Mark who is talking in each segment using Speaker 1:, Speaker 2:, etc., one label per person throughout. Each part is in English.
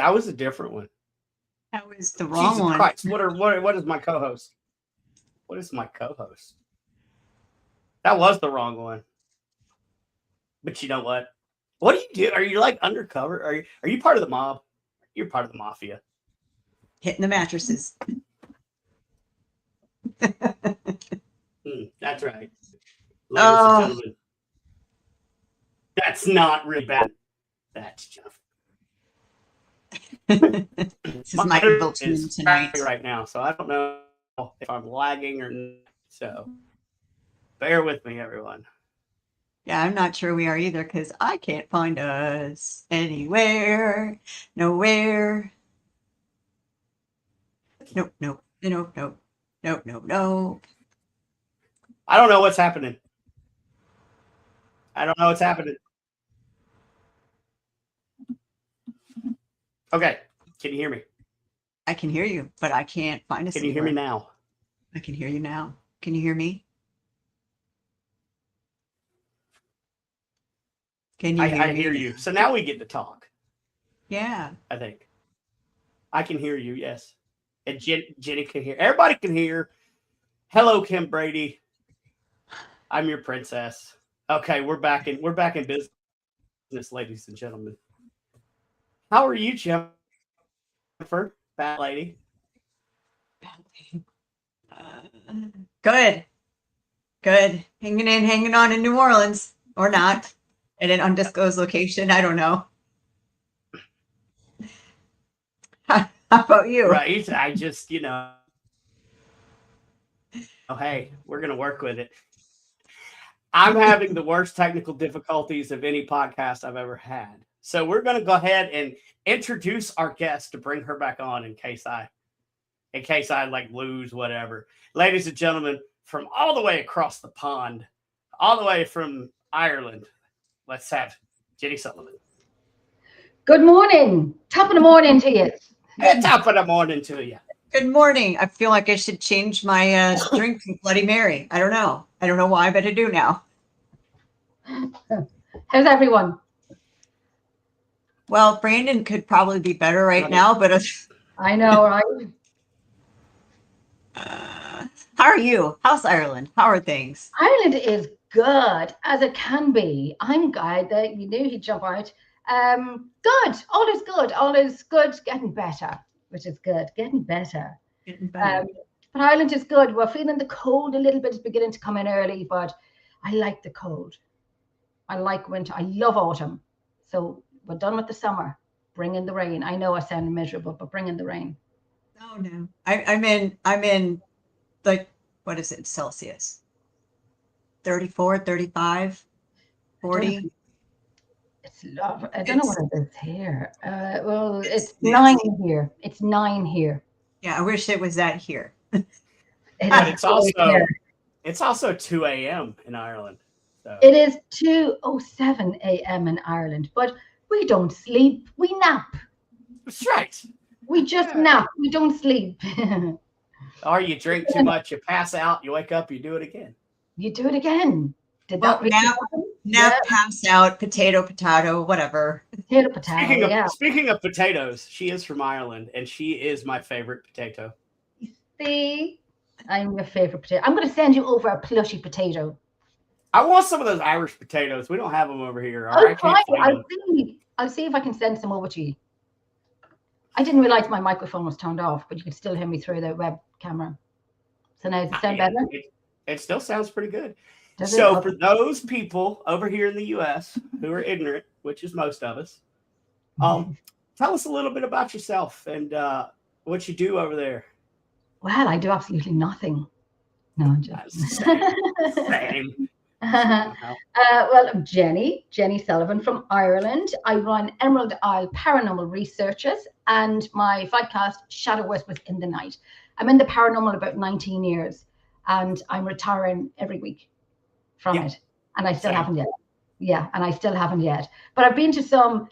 Speaker 1: That was a different one.
Speaker 2: That was the wrong
Speaker 1: Jesus
Speaker 2: one.
Speaker 1: Christ. What is my co-host? What is my co-host? That was the wrong one. But you know what? What do you do? Are you like undercover? Are you part of the mob? You're part of the mafia.
Speaker 2: Hitting the mattresses.
Speaker 1: That's right. Ladies and gentlemen. That's not really bad. That's Jennifer.
Speaker 2: This is my devotion tonight.
Speaker 1: Right now, so I don't know if I'm lagging or not. So bear with me, everyone.
Speaker 2: Yeah, I'm not sure we are either because I can't find us anywhere, nowhere. Nope.
Speaker 1: I don't know what's happening. Okay, can you hear me?
Speaker 2: I can hear you, but I can't find us.
Speaker 1: Can you hear me now?
Speaker 2: I can hear you now. Can you hear me? Can you hear me?
Speaker 1: I hear you. So now we get to talk.
Speaker 2: Yeah.
Speaker 1: I think. I can hear you, yes. And Jenny can hear. Everybody can hear. Hello, Kim Brady. I'm your princess. Okay, we're back in business, ladies and gentlemen. How are you, Jennifer? Fat lady.
Speaker 2: Good. Hanging on in New Orleans, or not, at an undisclosed location. I don't know. How about you?
Speaker 1: Right. I just, hey, we're gonna work with it. I'm having the worst technical difficulties of any podcast I've ever had. So we're going to go ahead and introduce our guest to bring her back on in case I like lose whatever. Ladies and gentlemen, from all the way across the pond, all the way from Ireland, let's have Jenny Sullivan.
Speaker 3: Good morning. Top of the morning to you.
Speaker 1: Top of the morning to you.
Speaker 2: Good morning. I feel like I should change my drink to Bloody Mary. I don't know why, but I do now.
Speaker 3: How's everyone?
Speaker 2: Well, Brandon could probably be better right now, but
Speaker 3: I know, right?
Speaker 2: How are you? How's Ireland? How are things?
Speaker 3: Ireland is good as it can be. I'm glad that you knew he'd jump out. Good. All is good. All is good. Getting better, which is good. Getting better. But Ireland is good. We're feeling the cold a little bit. It's beginning to come in early, but I like the cold. I like winter. I love autumn. So we're done with the summer. Bring in the rain. I know I sound miserable, but bring in the rain.
Speaker 2: Oh no. I'm in like, what is it, Celsius? 34, 35, 40.
Speaker 3: It's love. I don't know what it is here. Well, it's 9 here. It's 9 here.
Speaker 2: Yeah, I wish it was that here.
Speaker 1: It's also 2 a.m. in Ireland. So.
Speaker 3: It is 2:07 a.m. in Ireland, but we don't sleep. We nap.
Speaker 1: That's right.
Speaker 3: We just nap. We don't sleep.
Speaker 1: Or you drink too much, you pass out, you wake up, you do it again.
Speaker 3: You do it again.
Speaker 2: Did that nap, pass out, potato, whatever.
Speaker 3: Potato,
Speaker 1: Speaking of potatoes, she is from Ireland, and she is my favorite potato.
Speaker 3: See? I'm your favorite potato. I'm going to send you over a plushy potato.
Speaker 1: I want some of those Irish potatoes. We don't have them over here.
Speaker 3: I'll see if I can send some over to you. I didn't realize my microphone was turned off, but you could still hear me through the web camera. So now does it sound better?
Speaker 1: It still sounds pretty good. For those people over here in the U.S. who are ignorant, which is most of us, tell us a little bit about yourself and what you do over there.
Speaker 3: Well, I do absolutely nothing. No, I'm just
Speaker 1: same.
Speaker 3: Well, I'm Jenny Sullivan from Ireland. I run Emerald Isle Paranormal Researchers and my podcast, Shadow Whispers in the Night. I'm in the paranormal about 19 years and I'm retiring every week from it. And I still haven't yet. Yeah, and I still haven't yet. But I've been to some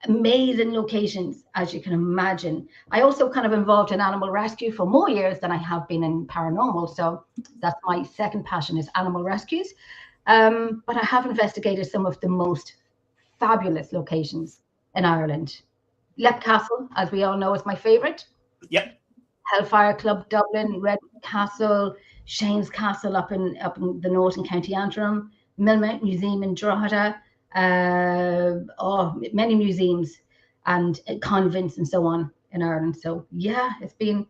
Speaker 3: amazing locations, as you can imagine. I also kind of involved in animal rescue for more years than I have been in paranormal. So that's my second passion is animal rescues. But I have investigated some of the most fabulous locations in Ireland. Lepre Castle, as we all know, is my favorite.
Speaker 1: Yep.
Speaker 3: Hellfire Club Dublin, Redwood Castle, Shane's Castle up in the north in County Antrim, Millmount Museum in Drogheda, many museums and convents and so on in Ireland. So yeah, it's been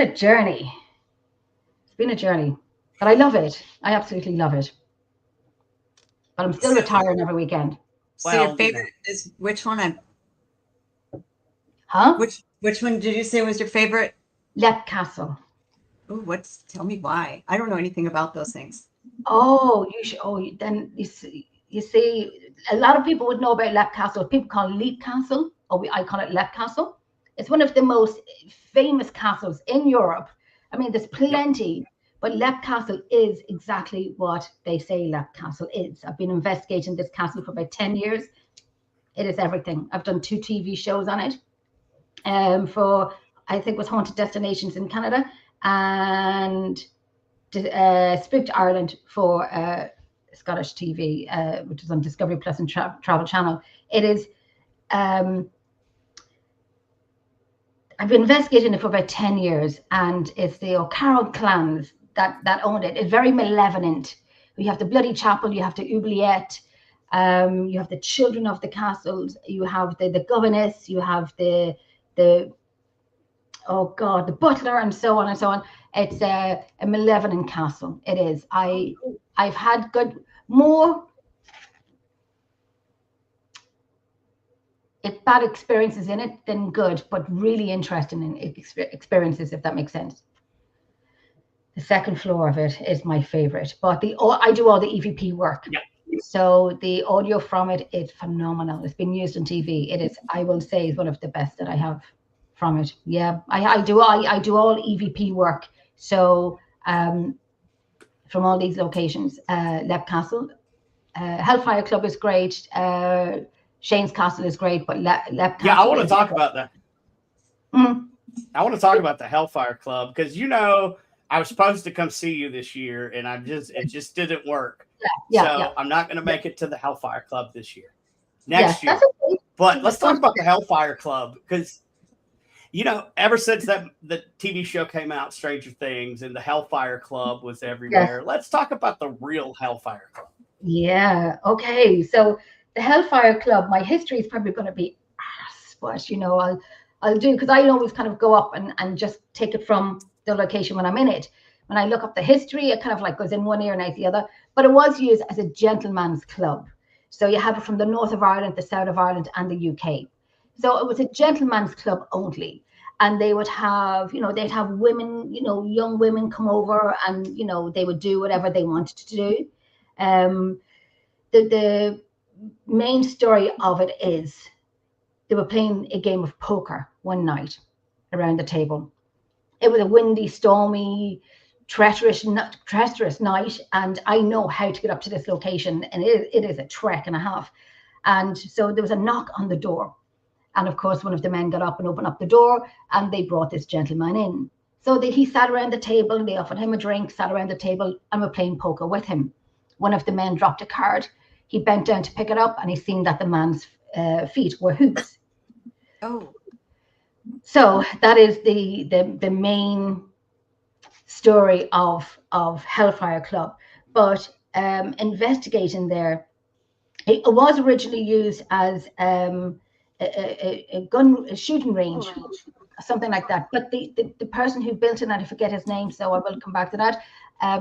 Speaker 3: a journey. It's been a journey, but I love it. I absolutely love it. But I'm still retiring every weekend.
Speaker 2: So your favorite is which one?
Speaker 3: Huh?
Speaker 2: Which one did you say was your favorite?
Speaker 3: Lepre Castle.
Speaker 2: Oh, tell me why. I don't know anything about those things.
Speaker 3: Oh, you should. Oh, then you see, a lot of people would know about Lepre Castle. People call it Lepre Castle, I call it Lepre Castle. It's one of the most famous castles in Europe. I mean, there's plenty, but Lepre Castle is exactly what they say Lepre Castle is. I've been investigating this castle for about 10 years. It is everything. I've done 2 TV shows on it. For I think it was Haunted Destinations in Canada and Spooked Ireland for Scottish TV, which is on Discovery Plus and Travel Channel. It is. I've been investigating it for about 10 years, and it's the O'Carroll clans that owned it. It's very malevolent. You have the Bloody Chapel, you have the oubliette, you have the children of the castles, you have the governess, you have the butler, and so on and so on. It's a malevolent castle. It is. I've had bad experiences in it than good, but really interesting experiences, if that makes sense. The second floor of it is my favorite, but I do all the EVP work.
Speaker 1: Yeah.
Speaker 3: So the audio from it is phenomenal. It's been used on TV. It is, I will say, is one of the best that I have from it. Yeah, I do all EVP work. So from all these locations, Lepre Castle, Hellfire Club is great. Shane's Castle is great, but Lepre Castle.
Speaker 1: Yeah, I want to talk about that.
Speaker 3: Mm-hmm.
Speaker 1: I want to talk about the Hellfire Club because I was supposed to come see you this year, and it just didn't work.
Speaker 3: Yeah.
Speaker 1: I'm not going to make it to the Hellfire Club this year. Next year.
Speaker 3: That's okay.
Speaker 1: But let's talk about the Hellfire Club because, ever since the TV show came out, Stranger Things, and the Hellfire Club was everywhere. Yes. Let's talk about the real Hellfire Club.
Speaker 3: Yeah. Okay. So the Hellfire Club, my history is probably going to be, but I'll do, because I always kind of go up and just take it from the location when I'm in it. When I look up the history, it kind of like goes in one ear and out the other. But it was used as a gentleman's club. So you have it from the north of Ireland, the south of Ireland, and the UK. So it was a gentleman's club only. And they would have, they'd have women, young women come over, and, they would do whatever they wanted to do. The main story of it is they were playing a game of poker one night around the table. It was a windy, stormy, treacherous night, and I know how to get up to this location, and it is a trek and a half. And so there was a knock on the door, and of course one of the men got up and opened up the door, and they brought this gentleman in. So he sat around the table, and they offered him a drink, sat around the table, and were playing poker with him. One of the men dropped a card. He bent down to pick it up, and he seen that the man's feet were hoops.
Speaker 2: Oh.
Speaker 3: So that is the main story of Hellfire Club. But investigating there, it was originally used as a shooting range, something like that. But the person who built it, and I forget his name, so I will come back to that.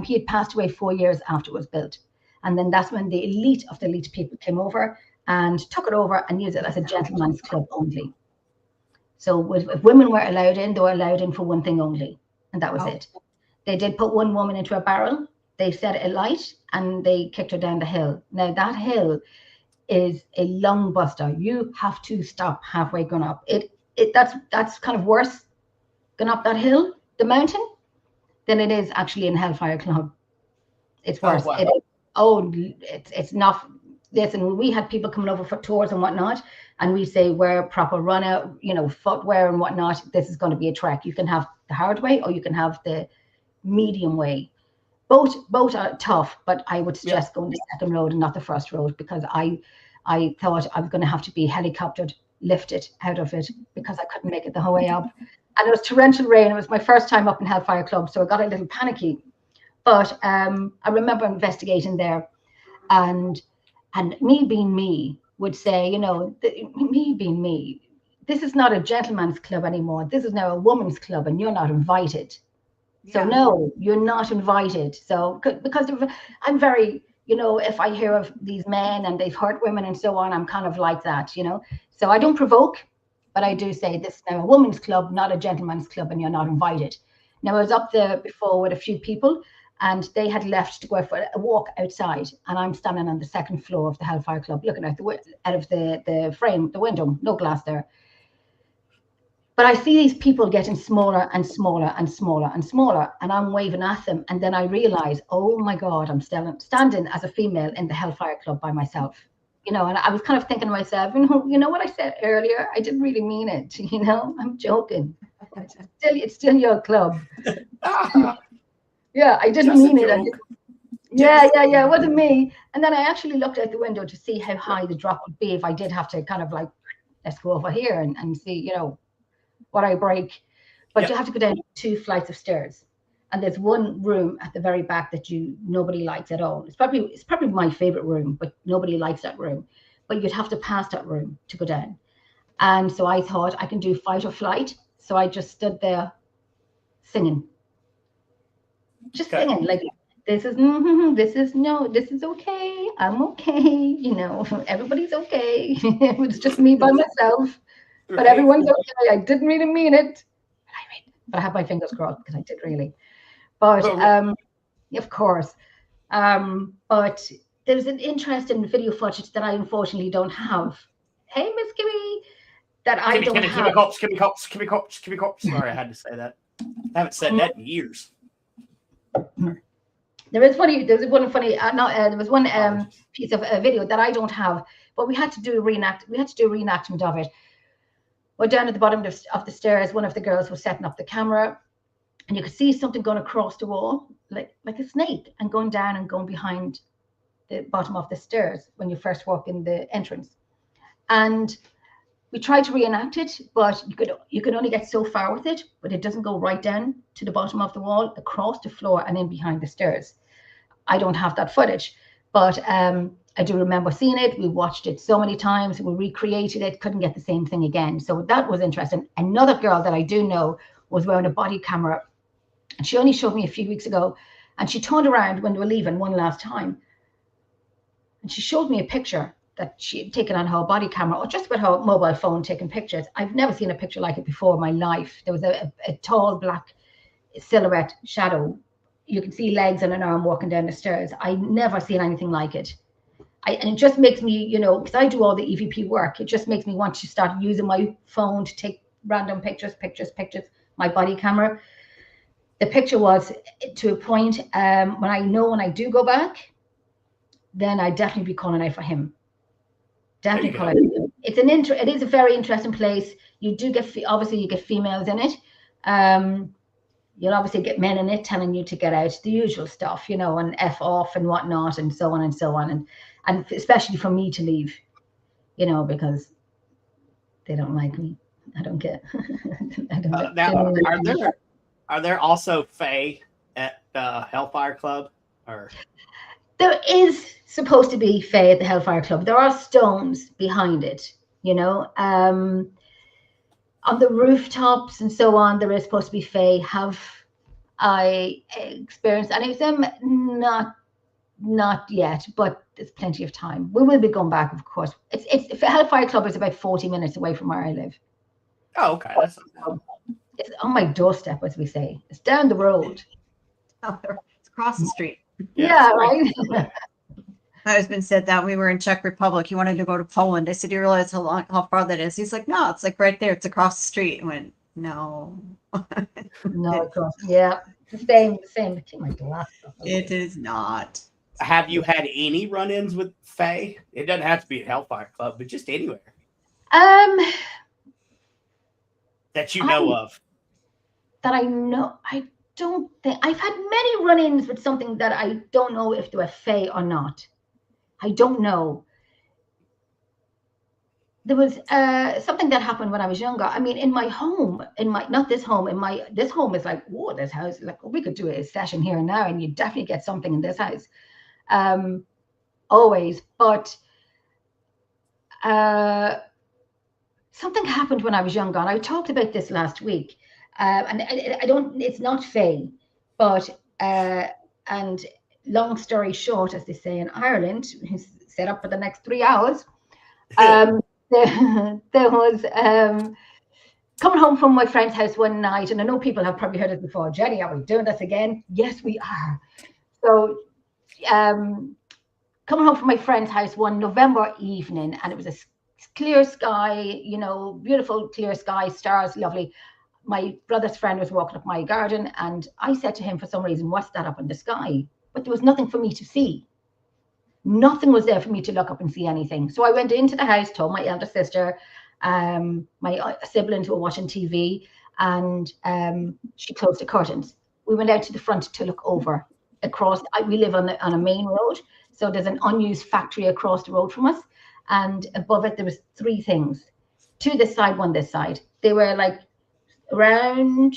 Speaker 3: He had passed away 4 years after it was built. And then that's when the elite of the elite people came over and took it over and used it as a gentleman's club only. So if women were allowed in, they were allowed in for one thing only, and that was it. They did put one woman into a barrel, they set it alight, and they kicked her down the hill. Now that hill is a lung buster. You have to stop halfway going up. That's kind of worse going up that hill, the mountain, than it is actually in Hellfire Club. It's worse.
Speaker 1: Oh, wow.
Speaker 3: It's not. Listen, we had people coming over for tours and whatnot, and we say wear proper runner, footwear and whatnot. This is going to be a trek. You can have the hard way, or you can have the medium way. Both are tough, but I would suggest going the second road and not the first road, because I thought I was going to have to be helicoptered lifted out of it because I couldn't make it the whole way up. And it was torrential rain. It was my first time up in Hellfire Club, so I got a little panicky. But I remember investigating there, and me being me would say, you know, me being me, this is not a gentleman's club anymore. This is now a woman's club, and you're not invited. So no, you're not invited. So because I'm very, you know, if I hear of these men and they've hurt women and so on, I'm kind of like that, you know. So I don't provoke, but I do say this is now a woman's club, not a gentleman's club, and you're not invited. Now I was up there before with a few people, and they had left to go for a walk outside, and I'm standing on the second floor of the Hellfire Club, looking out of the frame, the window, no glass there. But I see these people getting smaller and smaller and smaller and smaller, and I'm waving at them. And then I realize, oh my God, I'm still standing as a female in the Hellfire Club by myself. You know, and I was kind of thinking to myself, you know what I said earlier? I didn't really mean it. You know, I'm joking. It's still your club. Yeah, I didn't mean it. Yeah, it wasn't me. And then I actually looked out the window to see how high the drop would be if I did have to kind of like, let's go over here and see, you know, what I break. But you have to go down 2 flights of stairs, and there's one room at the very back that nobody likes at all. It's probably my favorite room, but nobody likes that room. But you'd have to pass that room to go down. And so I thought I can do fight or flight. So I just stood there singing, singing like, this is okay. I'm okay. You know, everybody's okay. It was just me by myself. But everyone's okay. I didn't really mean it. But I have my fingers crossed because I did really. But of course. But there's an interesting video footage that I unfortunately don't have. Hey, Miss Kimmy, that I don't have.
Speaker 1: Kimmy Cops. Sorry, I had to say that. I haven't said that in years.
Speaker 3: There was one piece of video that I don't have, but we had to do a reenactment of it. Well, down at the bottom of the stairs, one of the girls was setting up the camera, and you could see something going across the wall, like a snake, and going down and going behind the bottom of the stairs when you first walk in the entrance. And we tried to reenact it, but you could only get so far with it, but it doesn't go right down to the bottom of the wall, across the floor, and in behind the stairs. I don't have that footage, but I do remember seeing it. We watched it so many times. We recreated it, couldn't get the same thing again. So that was interesting. Another girl that I do know was wearing a body camera. And she only showed me a few weeks ago. And she turned around when we were leaving one last time. And she showed me a picture that she had taken on her body camera, or just with her mobile phone taking pictures. I've never seen a picture like it before in my life. There was a tall black silhouette shadow. You can see legs and an arm walking down the stairs. I've never seen anything like it. And it just makes me, you know, because I do all the EVP work, it just makes me want to start using my phone to take random pictures, my body camera. The picture was to a point when I do go back, then I definitely be calling out for him. Definitely calling out for him. It is a very interesting place. You do get, obviously you get females in it. You'll obviously get men in it telling you to get out, the usual stuff, you know, and F off and whatnot, and so on and so on. And especially for me to leave, you know, because they don't like me. I don't care.
Speaker 1: Are there also fae at Hellfire Club? Or
Speaker 3: there is supposed to be fae at the Hellfire Club. There are stones behind it, you know. On the rooftops and so on, there is supposed to be fae. Have I experienced any of them? Not yet, but there's plenty of time. We will be going back, of course. It's Hellfire Club is about 40 minutes away from where I live.
Speaker 1: Oh, okay.
Speaker 3: It's on my doorstep, as we say. It's down the road.
Speaker 2: It's across the street.
Speaker 3: Yeah, right.
Speaker 2: My husband said that we were in Czech Republic. He wanted to go to Poland. I said, "You realize how far that is?" He's like, "No, it's like right there. It's across the street." I went, "No."
Speaker 3: No, across. Yeah, the same. My glass.
Speaker 2: It is not.
Speaker 1: Have you had any run-ins with fae? It doesn't have to be at Hellfire Club, but just anywhere. That you know of.
Speaker 3: That I know. I don't think I've had many run-ins with something that I don't know if they were fae or not. I don't know. there was something that happened when I was younger. I mean, in my home, not this home, this home is like, whoa, this house, like we could do a session here and now, and you definitely get something in this house, always. But something happened when I was younger, and I talked about this last week. And I don't, it's not fae, but and long story short, as they say in Ireland, who's set up for the next 3 hours. There was coming home from my friend's house one night, and I know people have probably heard it before. Jenny, are we doing this again? Yes, we are. So coming home from my friend's house one November evening, and it was a clear sky, you know, beautiful clear sky, stars, lovely. My brother's friend was walking up my garden, and I said to him, for some reason, what's that up in the sky? But there was nothing for me to see. Nothing was there for me to look up and see anything. So I went into the house, told my elder sister, my siblings were watching TV, and she closed the curtains. We went out to the front to look over across. We live on a main road, so there's an unused factory across the road from us, and above it there was 3 things, 2 this side, 1 this side. They were like round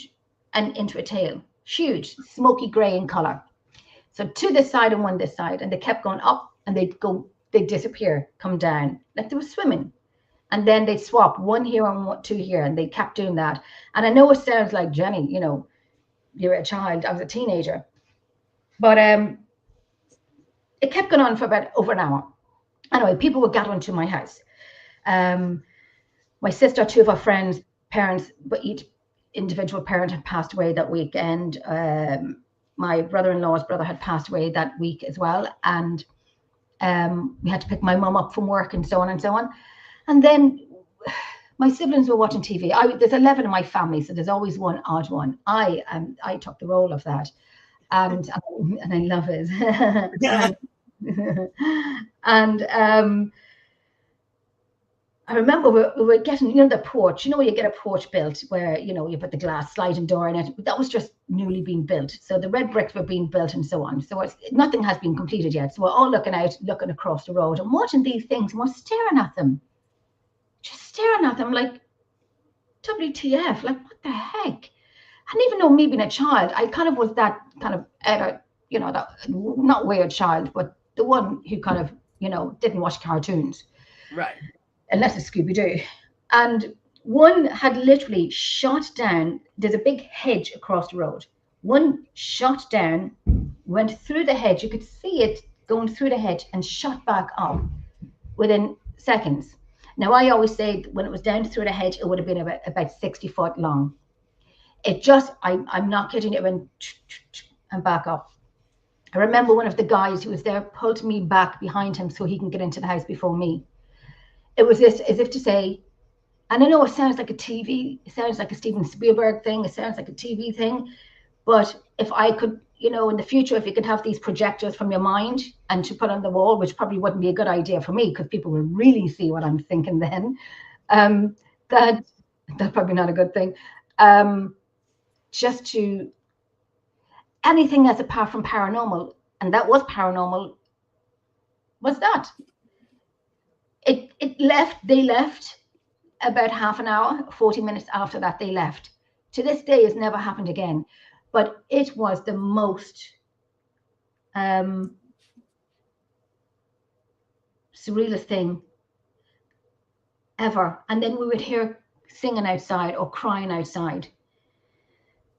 Speaker 3: and into a tail, huge, smoky grey in color. So 2 this side and 1 this side, and they kept going up, and they'd disappear, come down, like they were swimming. And then they'd swap 1 here and 2 here, and they kept doing that. And I know it sounds like, Jenny, you know, you're a child. I was a teenager. But it kept going on for about over an hour. Anyway, people were gathering to my house. My sister, 2 of our friends' parents, but each individual parent had passed away that weekend. My brother-in-law's brother had passed away that week as well. And we had to pick my mum up from work and so on and so on. And then my siblings were watching TV. There's 11 in my family, so there's always one odd one. I took the role of that, and I love it. And I remember we were getting, you know, the porch. You know, when you get a porch built where, you know, you put the glass sliding door in it. That was just newly being built. So the red bricks were being built and so on. So nothing has been completed yet. So we're all looking out, looking across the road and watching these things, and we're staring at them. Just staring at them like, WTF, like, what the heck? And even though me being a child, I kind of was that kind of, you know, that not weird child, but the one who kind of, you know, didn't watch cartoons.
Speaker 1: Right.
Speaker 3: Unless it's Scooby-Doo. And one had literally shot down. There's a big hedge across the road. One shot down, went through the hedge. You could see it going through the hedge and shot back up within seconds. Now, I always say when it was down through the hedge, it would have been about 60 foot long. It just, I'm not kidding, it went and back up. I remember one of the guys who was there pulled me back behind him so he can get into the house before me. It was this, as if to say, and I know it sounds like a TV, it sounds like a Steven Spielberg thing, it sounds like a TV thing, but if I could, you know, in the future, if you could have these projectors from your mind and to put on the wall, which probably wouldn't be a good idea for me because people will really see what I'm thinking then, that's probably not a good thing. Just to, anything that's apart from paranormal, and that was paranormal, was that. They left about half an hour, 40 minutes after that, they left. To this day, it's never happened again. But it was the most surrealist thing ever. And then we would hear singing outside or crying outside.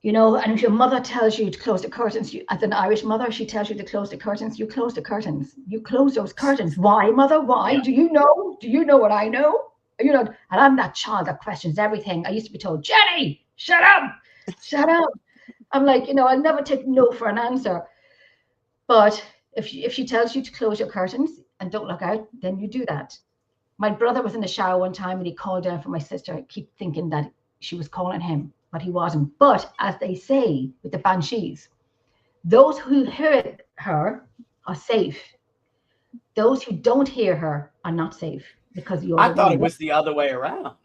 Speaker 3: You know, and if your mother tells you to close the curtains, as an Irish mother, she tells you to close the curtains, you close the curtains. You close those curtains. Why, mother? Why? Yeah. Do you know? Do you know what I know? You know, and I'm that child that questions everything. I used to be told, Jenny, shut up, shut up. I'm like, you know, I'll never take no for an answer. But if she tells you to close your curtains and don't look out, then you do that. My brother was in the shower one time and he called down for my sister. I keep thinking that she was calling him, but he wasn't. But as they say with the banshees, those who hear her are safe. Those who don't hear her are not safe because
Speaker 1: I thought it was the other way around.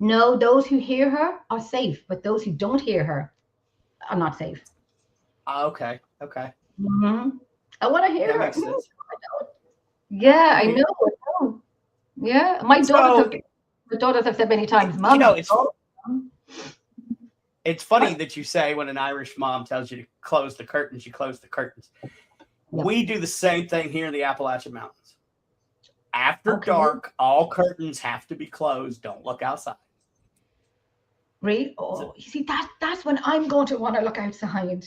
Speaker 3: No, those who hear her are safe, but those who don't hear her are not safe.
Speaker 1: Okay. Okay.
Speaker 3: Mm-hmm. I want to hear
Speaker 1: that
Speaker 3: her.
Speaker 1: Makes sense.
Speaker 3: Yeah, I know. Yeah, my daughters have said many times, Mom.
Speaker 1: You know, it's funny that you say when an Irish mom tells you to close the curtains, you close the curtains. Yep. We do the same thing here in the Appalachian Mountains. After dark, all curtains have to be closed. Don't look outside.
Speaker 3: Really? Oh, you see, that's when I'm going to want to look outside.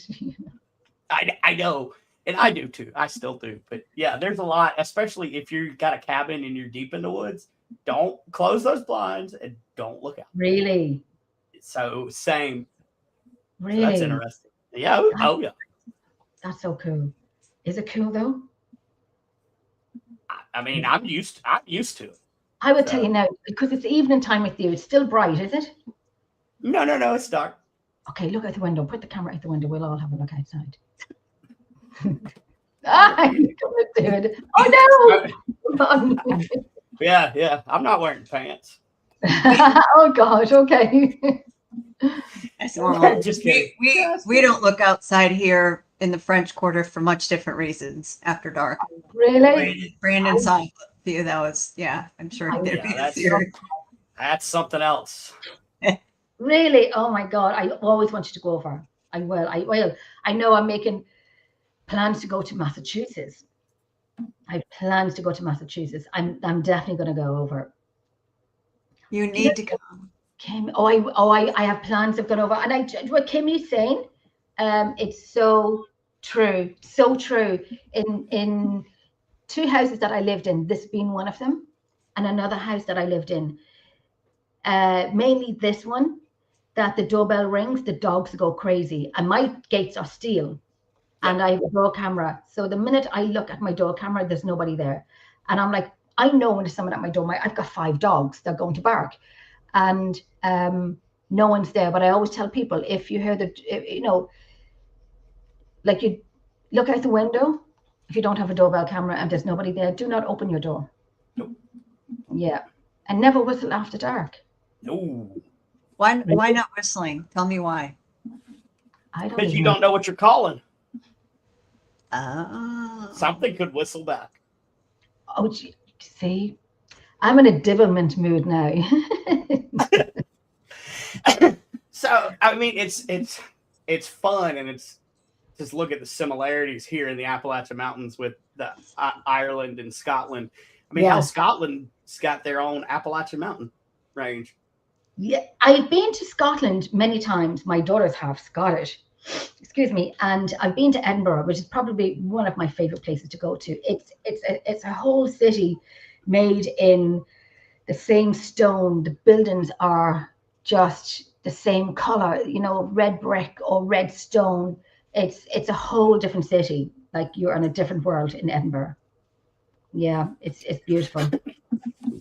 Speaker 1: I know, and I do too. I still do. But yeah, there's a lot, especially if you've got a cabin and you're deep in the woods. Don't close those blinds and don't look out.
Speaker 3: Really?
Speaker 1: So same.
Speaker 3: Really?
Speaker 1: So that's interesting. Yeah. Oh yeah.
Speaker 3: That's so cool. Is it cool though?
Speaker 1: I mean, I'm used to it.
Speaker 3: I would tell you now, because it's evening time with you. It's still bright, is it?
Speaker 1: No, it's dark.
Speaker 3: Okay, look out the window. Put the camera out the window. We'll all have a look outside. I'm gonna do it. Oh no!
Speaker 1: Yeah. I'm not wearing pants.
Speaker 3: Oh gosh. Okay.
Speaker 2: That's normal.
Speaker 1: Just kidding.
Speaker 2: We don't look outside here in the French Quarter for much different reasons after dark.
Speaker 3: Really?
Speaker 2: Brandon saw you. That was, I'm sure he did.
Speaker 1: That's something else.
Speaker 3: Really? Oh my God. I always want you to go over. I will. I know I'm making plans to go to Massachusetts. I have plans to go to Massachusetts. I'm definitely going to go over.
Speaker 2: You need to come.
Speaker 3: Kim, I have plans of going over. And what Kim is saying, it's so true. So true. In 2 houses that I lived in, this being one of them, and another house that I lived in, mainly this one, that the doorbell rings, the dogs go crazy, and my gates are steel, and I have a door camera. So the minute I look at my door camera, there's nobody there, and I'm like, I know when there's someone at my door. I've got 5 dogs. They're going to bark, and no one's there. But I always tell people, if you hear like you look out the window, if you don't have a doorbell camera and there's nobody there, do not open your door.
Speaker 1: Nope.
Speaker 3: Yeah, and never whistle after dark.
Speaker 1: No.
Speaker 2: Why not whistling? Tell me why.
Speaker 1: Because you don't know what you're calling.
Speaker 2: Oh.
Speaker 1: Something could whistle back.
Speaker 3: Oh, see, I'm in a divilment mood now.
Speaker 1: So I mean, it's fun, and it's just look at the similarities here in the Appalachian Mountains with the Ireland and Scotland. I mean, how Scotland's got their own Appalachian Mountain range.
Speaker 3: Yeah, I've been to Scotland many times. My daughter's half Scottish, excuse me, and I've been to Edinburgh, which is probably one of my favorite places to go to. It's a whole city made in the same stone. The buildings are just the same color, red brick or red stone. It's a whole different city. Like you're in a different world in Edinburgh. Yeah, it's beautiful.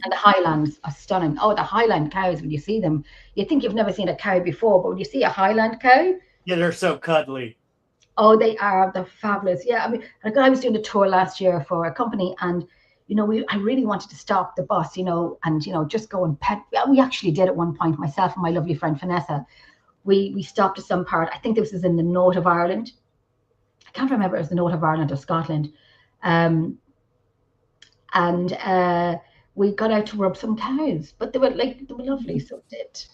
Speaker 3: And the Highlands are stunning. Oh, the Highland cows, when you see them, you think you've never seen a cow before, but when you see a Highland cow,
Speaker 1: yeah, they're so cuddly.
Speaker 3: Oh, they're fabulous. Yeah, I mean, I was doing a tour last year for a company, and I really wanted to stop the bus, and just go and pet. We actually did at one point, myself and my lovely friend Vanessa. We stopped at some part. I think this was in the north of Ireland. I can't remember if it was the north of Ireland or Scotland. And we got out to rub some cows, but they were lovely, so it did.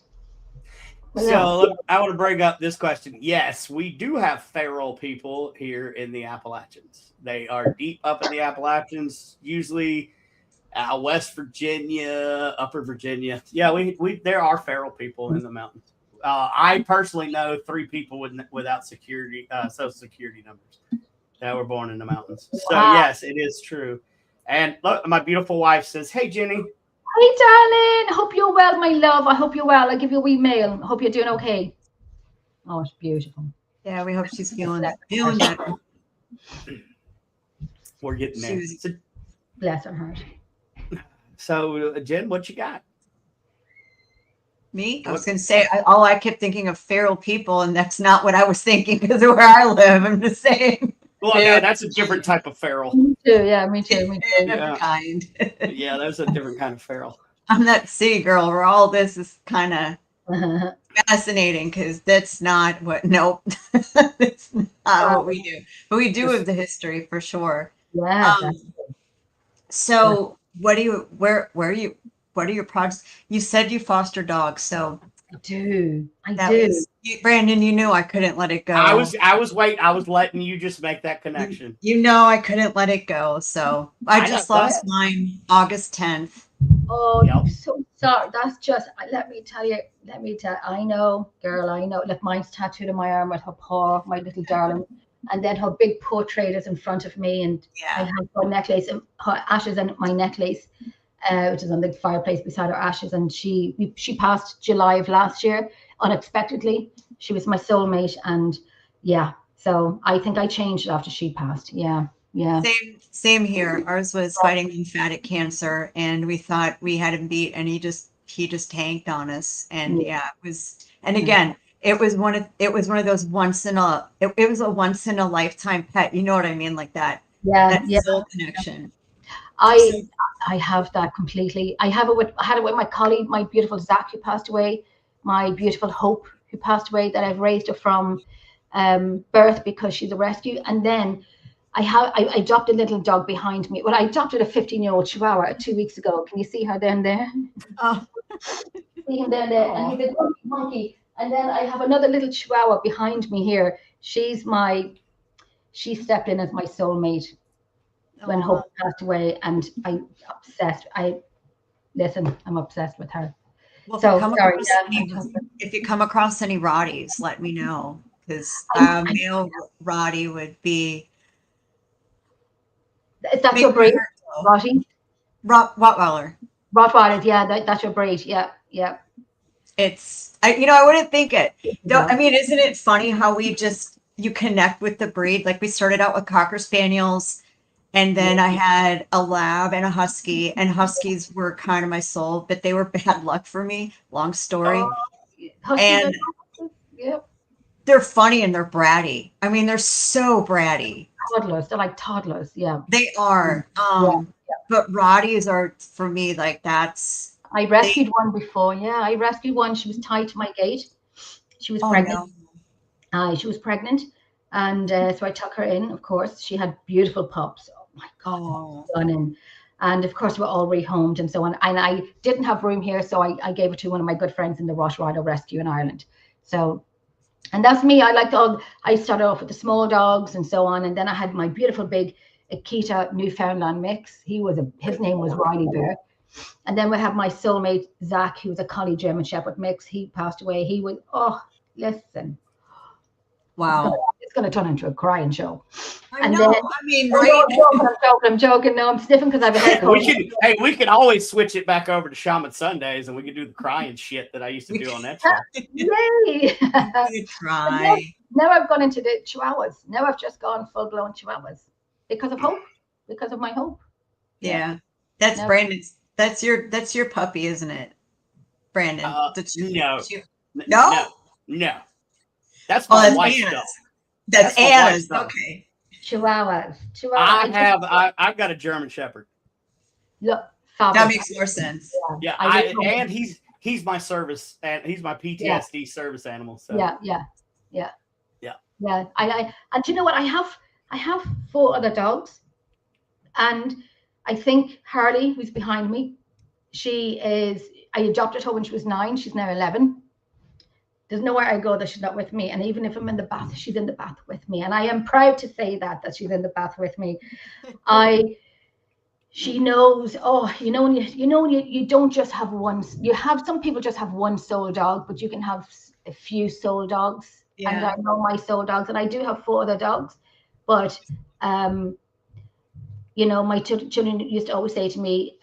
Speaker 1: So I want to bring up this question. Yes, we do have feral people here in the Appalachians. They are deep up in the Appalachians, usually West Virginia, Upper Virginia. Yeah, we there are feral people in the mountains. I personally know 3 people without social security numbers that were born in the mountains. So yes, it is true. And look, my beautiful wife says, "Hey, Jenny."
Speaker 3: Hey, darling. Hope you're well, my love. I hope you're well. I'll give you a wee mail. Hope you're doing okay. Oh, it's beautiful.
Speaker 2: Yeah, we hope she's feeling better.
Speaker 1: We're getting there.
Speaker 3: Bless her heart.
Speaker 1: So, Jen, what you got?
Speaker 2: Me? I was going to say, I kept thinking of feral people, and that's not what I was thinking because of where I live. I'm just saying.
Speaker 1: Well, yeah, that's a different type of feral.
Speaker 3: Me too. Yeah, me too.
Speaker 2: Different kind.
Speaker 1: Yeah, that's a different kind of feral.
Speaker 2: I'm that city girl where all this is kind of fascinating because that's not what. Nope, that's not what we do. But we do have the history for sure.
Speaker 3: Yeah.
Speaker 2: So what are your projects? You said you foster dogs, so
Speaker 3: I do.
Speaker 2: Brandon, you knew I couldn't let it go.
Speaker 1: I was letting you just make that connection.
Speaker 2: You know I couldn't let it go, so I just lost mine August 10th.
Speaker 3: Oh, I'm so sorry. That's just, let me tell you, I know, girl, I know. Look, mine's tattooed on my arm with her paw, my little darling. And then her big portrait is in front of me, and I have her necklace, her ashes and my necklace, which is on the fireplace beside her ashes. And she passed July of last year, unexpectedly. She was my soulmate, and so I think I changed it after she passed. Yeah.
Speaker 2: Same here. Ours was fighting lymphatic cancer, and we thought we had him beat, and he just tanked on us. And it was. And again, it was one of those once in a lifetime pet. You know what I mean, like that. That soul connection.
Speaker 3: I have that completely. I had it with my colleague, my beautiful Zach, who passed away, my beautiful Hope, who passed away, that I've raised her from birth because she's a rescue. And then I adopted a little dog behind me. Well, I adopted a 15-year-old Chihuahua 2 weeks ago. Can you see her down there?
Speaker 2: Oh.
Speaker 3: See him down there? And he's a grumpy monkey. And then I have another little Chihuahua behind me here. She stepped in as my soulmate when Hope passed away, and I'm obsessed with her.
Speaker 2: Well, if you come across any Rotties, let me know, because male Rottie would be.
Speaker 3: Is that your breed, Rottie?
Speaker 2: Rottweiler.
Speaker 3: Rottweilers, that's your breed. Yeah.
Speaker 2: It's I wouldn't think it. I mean, isn't it funny how you connect with the breed? Like, we started out with Cocker Spaniels, and then I had a Lab and a Husky, and Huskies were kind of my soul, but they were bad luck for me. Long story. And they're funny and they're bratty. I mean, they're so bratty.
Speaker 3: Toddlers. They're like toddlers. Yeah.
Speaker 2: They are. But Rotties are, for me, like, that's.
Speaker 3: I rescued one before. Yeah, I rescued one. She was tied to my gate. She was pregnant. No. She was pregnant. And so I took her in, of course. She had beautiful pups. Oh, my God. Stunning. And, of course, we're all rehomed and so on. And I didn't have room here, so I gave it to one of my good friends in the Rottweiler Rescue in Ireland. So, and that's me. I started off with the small dogs and so on. And then I had my beautiful big Akita Newfoundland mix. His name was Riley Bear. And then we have my soulmate, Zach, who was a collie German Shepherd mix. He passed away. He was, listen.
Speaker 2: Wow.
Speaker 3: It's going to turn into a crying show.
Speaker 2: I'm
Speaker 3: joking. No, I'm sniffing because I have a head cold.
Speaker 1: We can always switch it back over to Shaman Sundays, and we can do the crying shit that I used to do on that show.
Speaker 3: Yay!
Speaker 2: Try.
Speaker 3: Now I've gone into the Chihuahuas. Now I've just gone full-blown Chihuahuas because of Hope, because of my Hope.
Speaker 2: Yeah. That's Brandon's. That's your puppy, isn't it, Brandon?
Speaker 1: No. That's my wife's dog.
Speaker 2: That's Anna's. Okay.
Speaker 3: Chihuahuas.
Speaker 1: I've got a German Shepherd.
Speaker 3: Look,
Speaker 2: that makes more sense.
Speaker 1: Yeah, and he's my service, and he's my PTSD service animal. So
Speaker 3: yeah. And you know what? I have 4 other dogs, and I think Harley, who's behind me, I adopted her when she was 9. She's now 11. There's nowhere I go that she's not with me. And even if I'm in the bath, she's in the bath with me. And I am proud to say that she's in the bath with me. She knows, when you don't just have one, some people just have one soul dog, but you can have a few soul dogs. Yeah. And I know my soul dogs, and I do have 4 other dogs, but my children used to always say to me,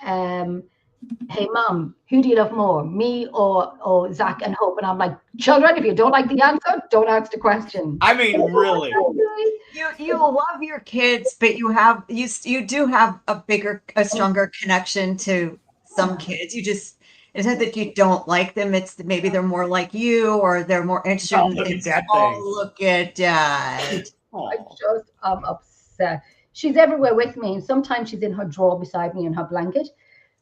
Speaker 3: hey, Mom, who do you love more, me or Zach and Hope? And I'm like, children, if you don't like the answer, don't ask the question.
Speaker 1: I mean, really.
Speaker 2: You love your kids, but you do have a stronger connection to some kids. It's not that you don't like them. It's maybe they're more like you, or they're more interested in things. Look at Dad.
Speaker 3: I'm upset. She's everywhere with me, and sometimes she's in her drawer beside me in her blanket,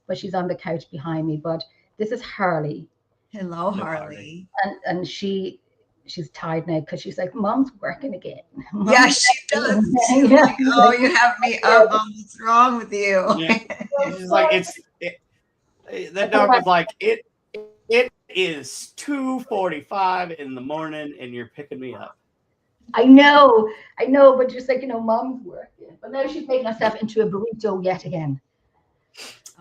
Speaker 3: but she's on the couch behind me. But this is Harley.
Speaker 2: Hello, Harley.
Speaker 3: And she she's tired now because she's like, Mom's working again.
Speaker 2: Yeah, she does. She's like, oh, you have me up. Oh, what's wrong with you?
Speaker 1: Yeah. She's like, that dog was like, it is 2:45 in the morning and you're picking me up.
Speaker 3: I know, but just like, Mom's working. But now she's making herself into a burrito yet again.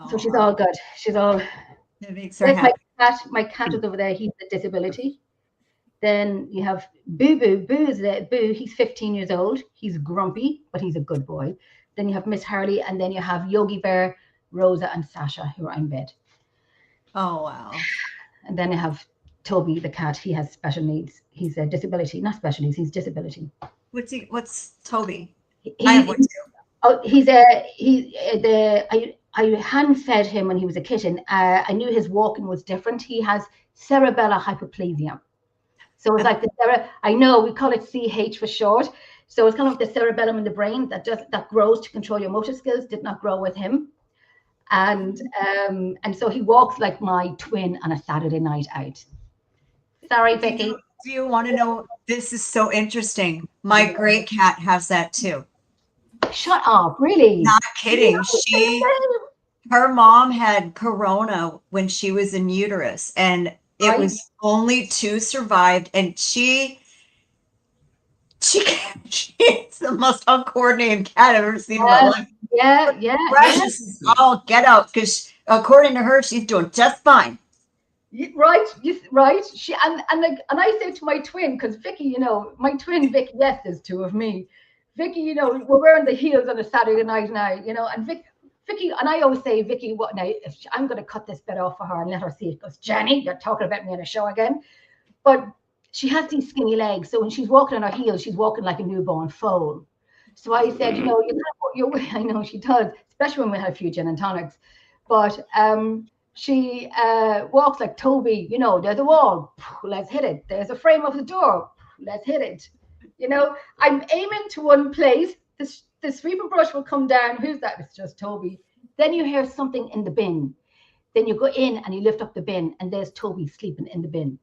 Speaker 3: So she's all good. She's all.
Speaker 2: It makes her happy.
Speaker 3: My cat is over there. He's a disability. Then you have Boo Boo. Boo is there. Boo. He's 15 years old. He's grumpy, but he's a good boy. Then you have Miss Harley, and then you have Yogi Bear, Rosa, and Sasha, who are in bed.
Speaker 2: Oh wow.
Speaker 3: And then you have Toby, the cat. He has special needs. He's a disability, not special needs. He's disability.
Speaker 2: What's Toby?
Speaker 3: I have one too. Oh, I hand fed him when he was a kitten. I knew his walking was different. He has cerebellar hypoplasia. So it's like I know we call it CH for short. So it's kind of the cerebellum in the brain that grows to control your motor skills did not grow with him. And so he walks like my twin on a Saturday night out. Sorry, Vicky.
Speaker 2: Do you want to know? This is so interesting. My great cat has that too.
Speaker 3: Shut up, really?
Speaker 2: Not kidding. Her mom had corona when she was in uterus, and it was only 2 survived, and she's the most uncoordinated cat I've ever seen in my life.
Speaker 3: Yeah.
Speaker 2: Precious is all get out because according to her, she's doing just fine.
Speaker 3: Right. She and I say to my twin, because Vicky, my twin Vicky, yes, there's 2 of me. Vicky, we're wearing the heels on a Saturday night now, and Vicky, and I always say, Vicky, what now? I'm going to cut this bit off for her and let her see it. Goes, Jenny, you're talking about me on a show again. But she has these skinny legs, so when she's walking on her heels, she's walking like a newborn foal. So I said, you can't your way. I know she does, especially when we had a few gin and tonics. But she walks like Toby. There's a wall, let's hit it. There's a frame of the door, let's hit it. I'm aiming to one place. The sweeper brush will come down. Who's that? It's just Toby. Then you hear something in the bin. Then you go in and you lift up the bin, and there's Toby sleeping in the bin.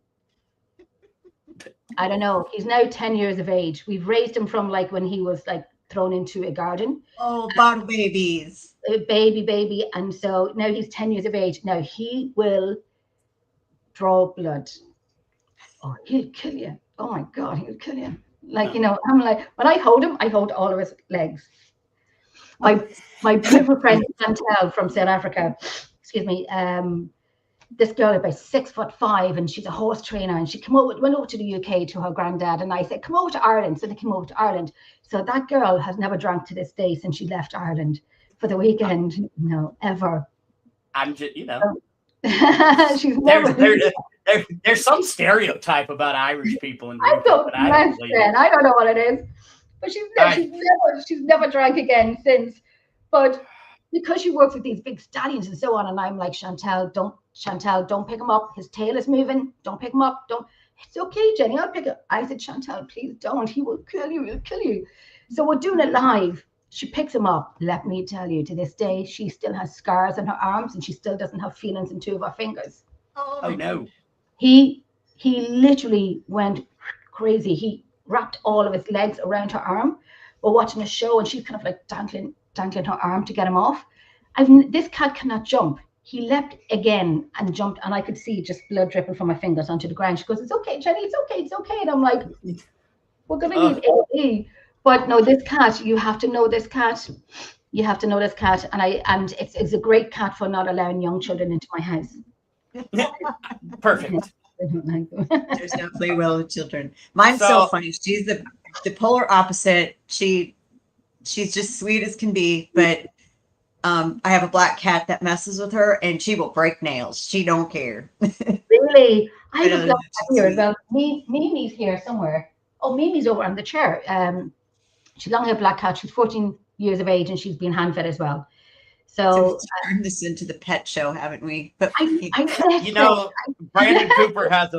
Speaker 3: I don't know. He's now 10 years of age. We've raised him from like when he was like thrown into a garden.
Speaker 2: Oh, bottle babies.
Speaker 3: A baby. And so now he's 10 years of age. Now he will draw blood. Oh, he'll kill you. Oh my God, he'll kill you. Like, I'm like, when I hold him, I hold all of his legs. My beautiful friend Chantal from South Africa, excuse me, this girl is about 6'5", and she's a horse trainer, and she went over to the UK to her granddad, and I said, come over to Ireland. So they came over to Ireland. So that girl has never drank to this day since she left Ireland for the weekend, ever.
Speaker 1: I'm just,
Speaker 3: She's never.
Speaker 1: There's some stereotype about Irish people, and
Speaker 3: I don't know what it is, but she's never drank again since. But because she works with these big stallions and so on, and I'm like, Chantal, don't pick him up. His tail is moving. Don't pick him up. Don't. It's okay, Jenny. I'll pick it. I said, Chantal, please don't. He will kill you. He'll kill you. So we're doing it live. She picks him up. Let me tell you, to this day, she still has scars on her arms, and she still doesn't have feelings in 2 of her fingers.
Speaker 1: Oh no.
Speaker 3: He literally went crazy. He wrapped all of his legs around her arm. We're watching a show, and she's kind of like dangling her arm to get him off. This cat cannot jump. He leapt again and jumped, and I could see just blood dripping from my fingers onto the ground. She goes, it's okay, Jenny, it's okay. And I'm like, we're going to need AAE. But no, this cat, you have to know this cat. You have to know this cat. And it's a great cat for not allowing young children into my house.
Speaker 1: Perfect.
Speaker 2: There's no play well with children. Mine's so funny. She's the polar opposite. She's just sweet as can be, but I have a black cat that messes with her, and she will break nails. She don't care.
Speaker 3: Really? I have a black cat here as well. Mimi's here somewhere. Oh, Mimi's over on the chair. She's long-haired black cat. She's 14 years of age, and she's been hand-fed as well. So
Speaker 2: we've turned this into the pet show, haven't we? But
Speaker 1: Brandon Cooper has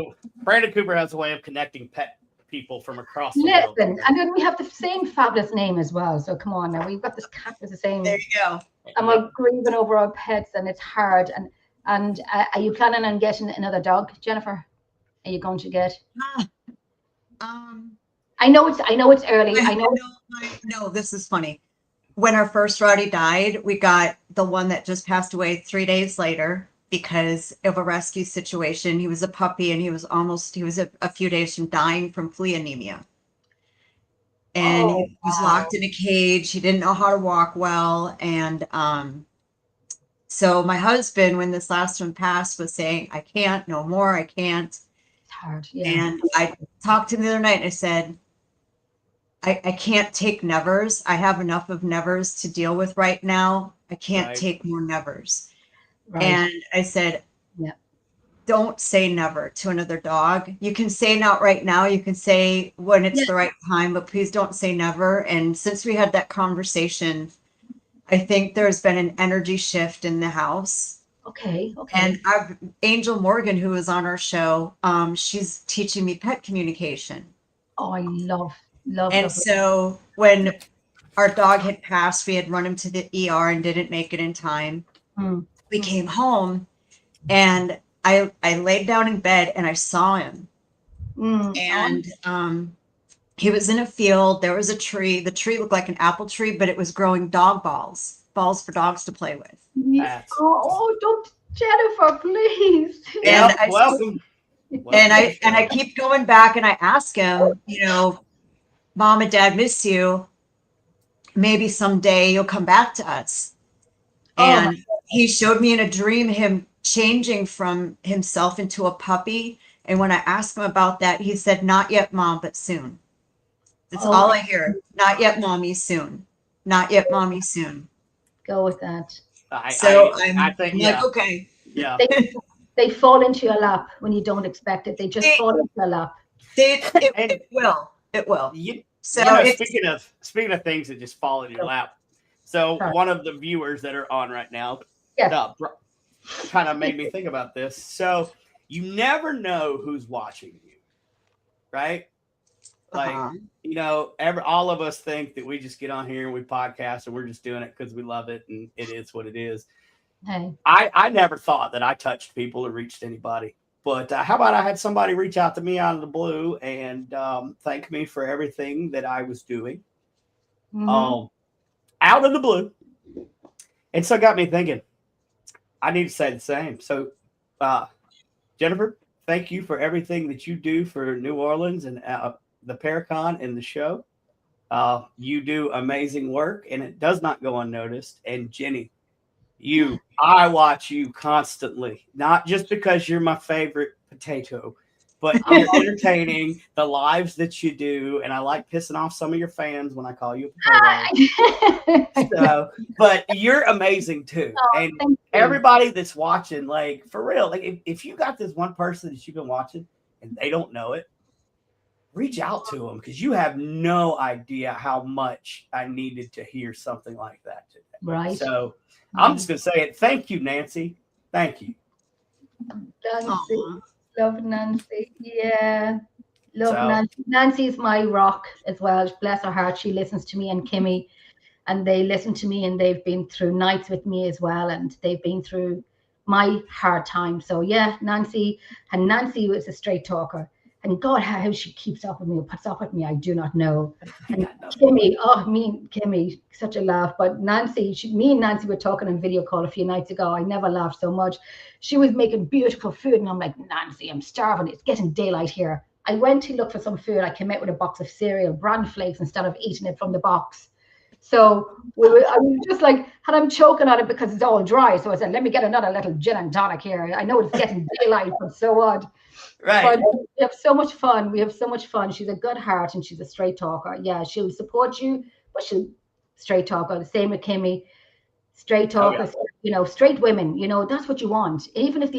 Speaker 1: a way of connecting pet people from across the world.
Speaker 3: Listen, and then we have the same fabulous name as well. So come on now, we've got this cat with the same.
Speaker 2: There you go.
Speaker 3: And we're grieving over our pets, and it's hard. And are you planning on getting another dog, Jennifer? Are you going to get? I know it's early. I know.
Speaker 2: No, this is funny. When our first Rowdy died, we got the one that just passed away 3 days later because of a rescue situation. He was a puppy and he was a few days from dying from flea anemia. And
Speaker 3: Oh,
Speaker 2: he was
Speaker 3: wow.
Speaker 2: locked in a cage. He didn't know how to walk well. And so my husband, when this last one passed, was saying, I can't, no more, I can't.
Speaker 3: It's hard. Yeah.
Speaker 2: And I talked to him the other night and I said, I can't take nevers. I have enough of nevers to deal with right now. I can't
Speaker 1: Right.
Speaker 2: take more nevers.
Speaker 3: Right.
Speaker 2: And I said,
Speaker 3: Yeah.
Speaker 2: don't say never to another dog. You can say not right now. You can say when it's the right time, but please don't say never. And since we had that conversation, I think there's been an energy shift in the house.
Speaker 3: Okay.
Speaker 2: And Angel Morgan, who was on our show, she's teaching me pet communication.
Speaker 3: Oh, I love.
Speaker 2: And so when our dog had passed, we had run him to the ER and didn't make it in time. We came home and I laid down in bed and I saw him. And he was in a field. There was a tree. The tree looked like an apple tree, but it was growing dog balls for dogs to play with.
Speaker 3: Don't, Jennifer, please.
Speaker 1: And welcome.
Speaker 2: And I keep going back and I ask him, Mom and Dad miss you. Maybe someday you'll come back to us. And he showed me in a dream him changing from himself into a puppy. And when I asked him about that, he said, not yet, Mom, but soon. That's all I hear. Not yet, Mommy, soon. Not yet, Mommy, soon.
Speaker 3: Go with that.
Speaker 1: I think,
Speaker 2: like, okay.
Speaker 1: Yeah.
Speaker 3: They fall into your lap when you don't expect it. They just fall into your lap.
Speaker 2: It will. It will.
Speaker 1: Speaking of things that just fall in your lap. So one of the viewers that are on right now kind of made me think about this. So you never know who's watching you, right? Like, all of us think that we just get on here and we podcast and we're just doing it because we love it and it is what it is.
Speaker 3: Hey.
Speaker 1: I never thought that I touched people or reached anybody. But how about I had somebody reach out to me out of the blue and thank me for everything that I was doing out of the blue. And so it got me thinking, I need to say the same. So, Jennifer, thank you for everything that you do for New Orleans and the Paracon and the show. You do amazing work and it does not go unnoticed. And Jenny, I watch you constantly, not just because you're my favorite potato, but you're entertaining the lives that you do. And I like pissing off some of your fans when I call you a potato. But you're amazing too. And everybody that's watching, like, for real, like if you got this one person that you've been watching and they don't know it, reach out to them because you have no idea how much I needed to hear something like that today.
Speaker 3: Right.
Speaker 1: So I'm just going to say it. Thank you, Nancy. Thank you.
Speaker 3: Nancy. Love Nancy. Yeah. Nancy. Nancy's my rock as well. Bless her heart. She listens to me and Kimmy. And they listen to me and they've been through nights with me as well. And they've been through my hard time. So, yeah, Nancy. And Nancy was a straight talker. And God, how she keeps up with me or puts up with me, I do not know. And Kimmy, Kimmy, such a laugh. But Nancy, me and Nancy were talking on video call a few nights ago. I never laughed so much. She was making beautiful food. And I'm like, Nancy, I'm starving. It's getting daylight here. I went to look for some food. I came out with a box of cereal, bran flakes, instead of eating it from the box. So I was just like, and I'm choking on it because it's all dry. So I said, let me get another little gin and tonic here. I know it's getting daylight, but so what?
Speaker 1: Right.
Speaker 3: But we have so much fun. We have so much fun. She's a good heart and she's a straight talker. Yeah, she'll support you, but she'll straight talker. The same with Kimmy. Straight talkers, straight women, that's what you want. Even if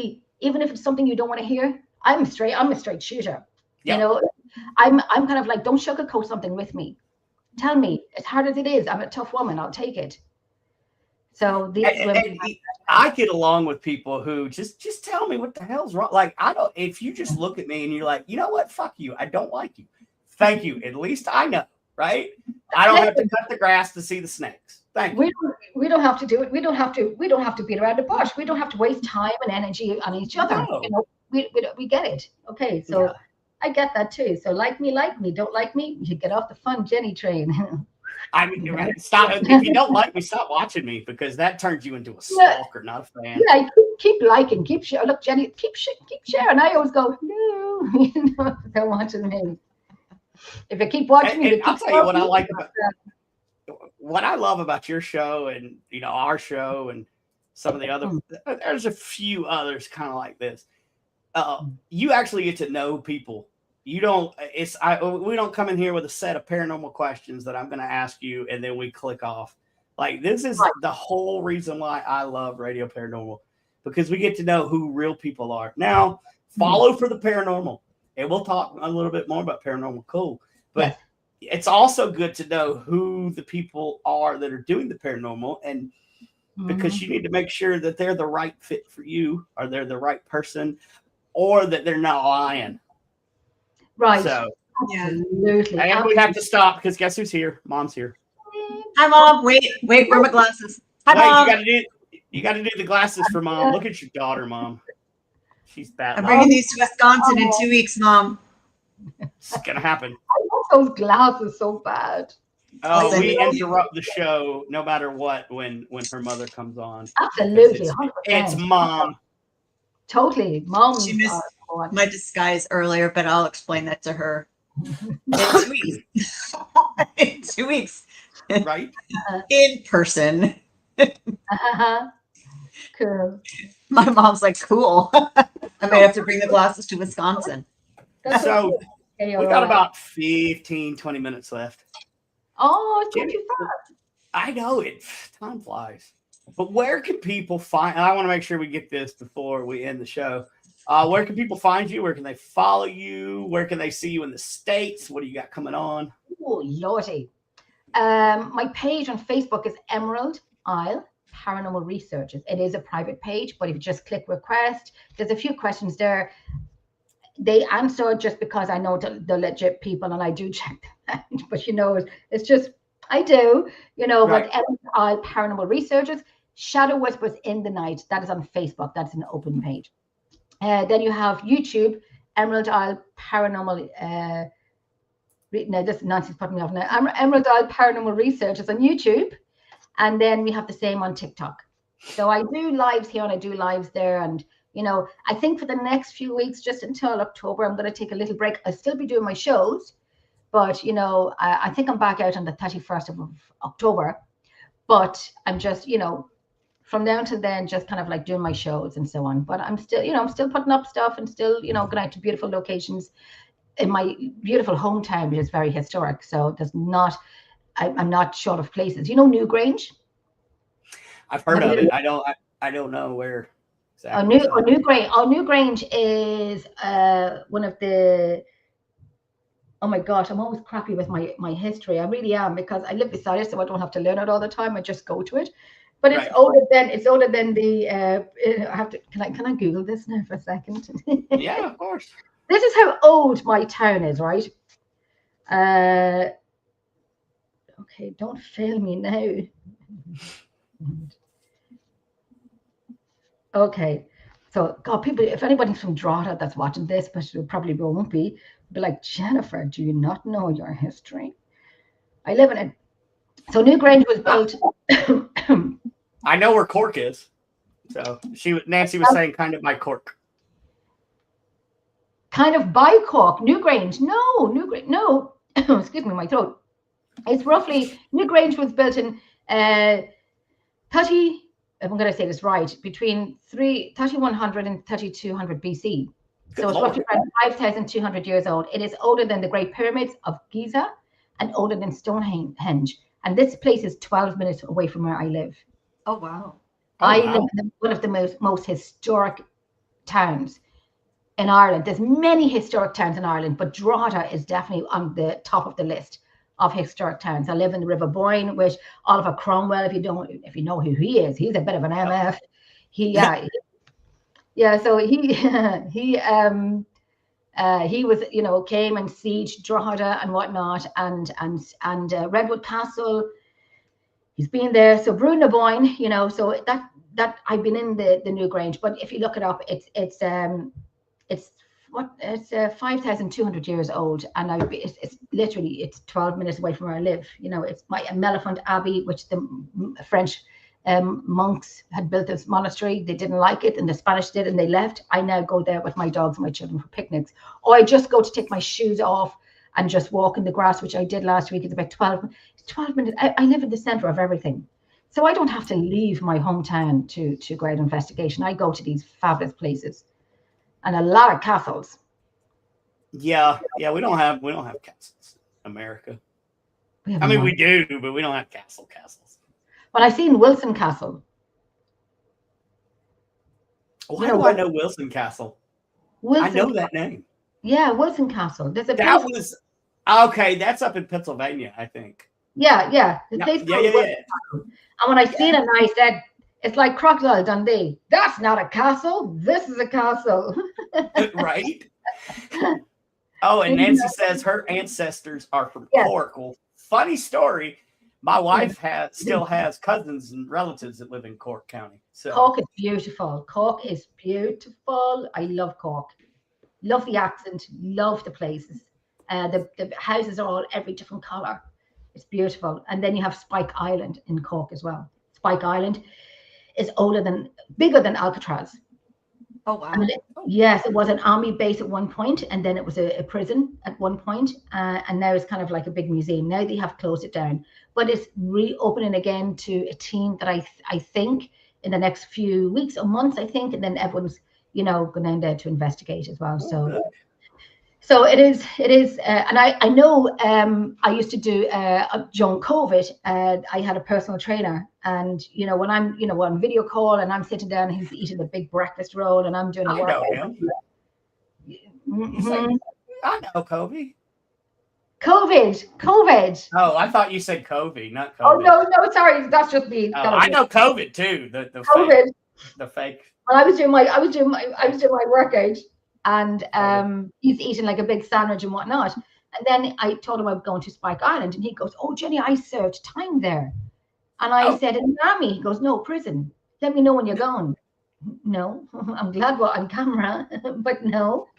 Speaker 3: it's something you don't want to hear, I'm a straight shooter.
Speaker 1: Yep.
Speaker 3: I'm kind of like, don't sugarcoat something with me. Tell me, as hard as it is, I'm a tough woman, I'll take it. So
Speaker 1: I get along with people who just tell me what the hell's wrong. Like, if you just look at me and you're like, you know what? Fuck you. I don't like you. Thank you. At least I know, right? I don't have to cut the grass to see the snakes. Thank you.
Speaker 3: We don't have to do it. We don't have to beat around the bush. We don't have to waste time and energy on each other.
Speaker 1: No.
Speaker 3: We get it. Okay. So I get that too. So like me, don't like me, you get off the fun Jenny train.
Speaker 1: I mean, stop. If you don't like me, stop watching me, because that turns you into a stalker, not a fan.
Speaker 3: Yeah, keep liking, keep sharing. Look, Jenny, keep sharing. I always go, no, you know, they're watching me. If you keep watching me,
Speaker 1: I'll tell you what I like about what I love about your show, and our show, and some of the other. There's a few others kind of like this. You actually get to know people. You don't. We don't come in here with a set of paranormal questions that I'm going to ask you, and then we click off. Like, this is the whole reason why I love Radio Paranormal, because we get to know who real people are. Now, follow for the paranormal, and we'll talk a little bit more about paranormal. Cool, but it's also good to know who the people are that are doing the paranormal, and because you need to make sure that they're the right fit for you, or they're the right person, or that they're not lying.
Speaker 3: Right.
Speaker 1: So,
Speaker 3: absolutely.
Speaker 1: And we have to stop, because guess who's here? Mom's here.
Speaker 2: Hi, Mom. Wait for my glasses. Hi, Mom.
Speaker 1: You got to do the glasses for Mom. Look at your daughter, Mom. She's bad.
Speaker 2: I'm bringing these to Wisconsin in 2 weeks, Mom.
Speaker 1: It's gonna happen.
Speaker 3: I want those glasses so bad.
Speaker 1: Oh, we interrupt the show no matter what when her mother comes on.
Speaker 3: Absolutely,
Speaker 1: it's Mom.
Speaker 3: Totally, Mom.
Speaker 2: She missed my disguise earlier, but I'll explain that to her in 2 weeks. In 2 weeks,
Speaker 1: right?
Speaker 2: In person.
Speaker 3: Cool.
Speaker 2: My mom's like, cool. I may have to bring the glasses to Wisconsin.
Speaker 1: So we got about 15, 20 minutes left.
Speaker 3: Oh, it's too fast.
Speaker 1: I know time flies. But where can people find? I want to make sure we get this before we end the show. Where can people find you? Where can they follow you? Where can they see you in the States? What do you got coming on?
Speaker 3: Oh, lordy. My page on Facebook is Emerald Isle Paranormal Researchers. It is a private page, but if you just click request, there's a few questions there. They answer just because I know the legit people, and I do check that. But it's just I do, right. But Emerald Isle Paranormal Researchers, Shadow Whispers in the Night. That is on Facebook. That's an open page. Then you have YouTube, Emerald Isle Paranormal. No, this nonsense putting me off now. Emerald Isle Paranormal Researchers on YouTube, and then we have the same on TikTok. So I do lives here and I do lives there, and I think for the next few weeks, just until October, I'm going to take a little break. I'll still be doing my shows, but I think I'm back out on the 31st of October. But I'm just from now till then, just kind of like doing my shows and so on. But I'm still I'm still putting up stuff and still going out to beautiful locations in my beautiful hometown, which is very historic. So there's not, I'm not short of places. Newgrange?
Speaker 1: I've heard of it. I don't know where exactly.
Speaker 3: Newgrange is one of the. Oh my gosh, I'm always crappy with my history. I really am, because I live beside it, so I don't have to learn it all the time. I just go to it. But it's older than the. I have to. Can I Google this now for a second?
Speaker 1: Yeah, of course.
Speaker 3: This is how old my town is, right? Okay, don't fail me now. Okay, so God, people, if anybody's from Drogheda that's watching this, but it probably won't be like, Jennifer, do you not know your history? I live in it. So Newgrange was built.
Speaker 1: I know where Cork is. So Nancy was saying kind of by Cork.
Speaker 3: Kind of by Cork. Newgrange. No. Excuse me, my throat. It's roughly, Newgrange was built in 30, I'm going to say this right, between 3100 and 3200 BC. So it's roughly around 5,200 years old. It is older than the Great Pyramids of Giza and older than Stonehenge. And this place is 12 minutes away from where I live.
Speaker 2: Oh, wow.
Speaker 3: I live in one of the most historic towns in Ireland. There's many historic towns in Ireland, but Drogheda is definitely on the top of the list of historic towns. I live in the River Boyne, which Oliver Cromwell, if you know who he is, he's a bit of an MF. So he was, came and sieged Drogheda and whatnot, and Redwood Castle. He's been there. So Bruna Boyne, so that I've been in the Newgrange. But if you look it up, it's it's 5,200 years old, and it's literally it's 12 minutes away from where I live. You know, it's my Mellifont Abbey, which the French monks had built this monastery. They didn't like it, and the Spanish did, and they left. I now go there with my dogs and my children for picnics, or I just go to take my shoes off and just walk in the grass, which I did last week. It's about 12 minutes. I live in the center of everything. So I don't have to leave my hometown to go out investigation. I go to these fabulous places and a lot of castles.
Speaker 1: Yeah, we don't have castles in America. I mean, we do, but we don't have castles.
Speaker 3: Well, I've seen Wilson Castle.
Speaker 1: Why do I know Wilson Castle? I know that name.
Speaker 3: Yeah, Wilson Castle. There's a
Speaker 1: that was okay. That's up in Pennsylvania, I think.
Speaker 3: Yeah.
Speaker 1: Yeah.
Speaker 3: And when I seen it, I said, "It's like Crocodile Dundee. That's not a castle. This is a castle."
Speaker 1: Right. Oh, and Nancy says her ancestors are from Cork. Well, funny story. My wife still has cousins and relatives that live in Cork County. So
Speaker 3: Cork is beautiful. Cork is beautiful. I love Cork. Love the accent. Love the places. The houses are all every different color. It's beautiful. And then you have Spike Island in Cork as well. Spike Island is bigger than Alcatraz.
Speaker 2: Oh, wow.
Speaker 3: I mean, yes, it was an army base at one point, and then it was a prison at one point, and now it's kind of like a big museum. Now they have closed it down, but it's reopening again to a team that I think in the next few weeks or months, I think, and then everyone's, going down there to investigate as well. So it is, and I know I used to do during COVID. I had a personal trainer, and when I'm on video call and I'm sitting down, and he's eating a big breakfast roll, and I'm doing a workout.
Speaker 1: Mm-hmm. I know COVID.
Speaker 3: COVID.
Speaker 1: Oh, I thought you said COVID, not COVID.
Speaker 3: Oh no, sorry, that's just me.
Speaker 1: Oh, I know COVID too. The
Speaker 3: COVID.
Speaker 1: The fake.
Speaker 3: Well, I was doing my workout. And he's eating like a big sandwich and whatnot. And then I told him I was going to Spike Island, and he goes, "Oh, Jenny, I served time there." And I said, "In the army?" He goes, "No, prison. Let me know when you're going." No, I'm glad we're on camera, but no.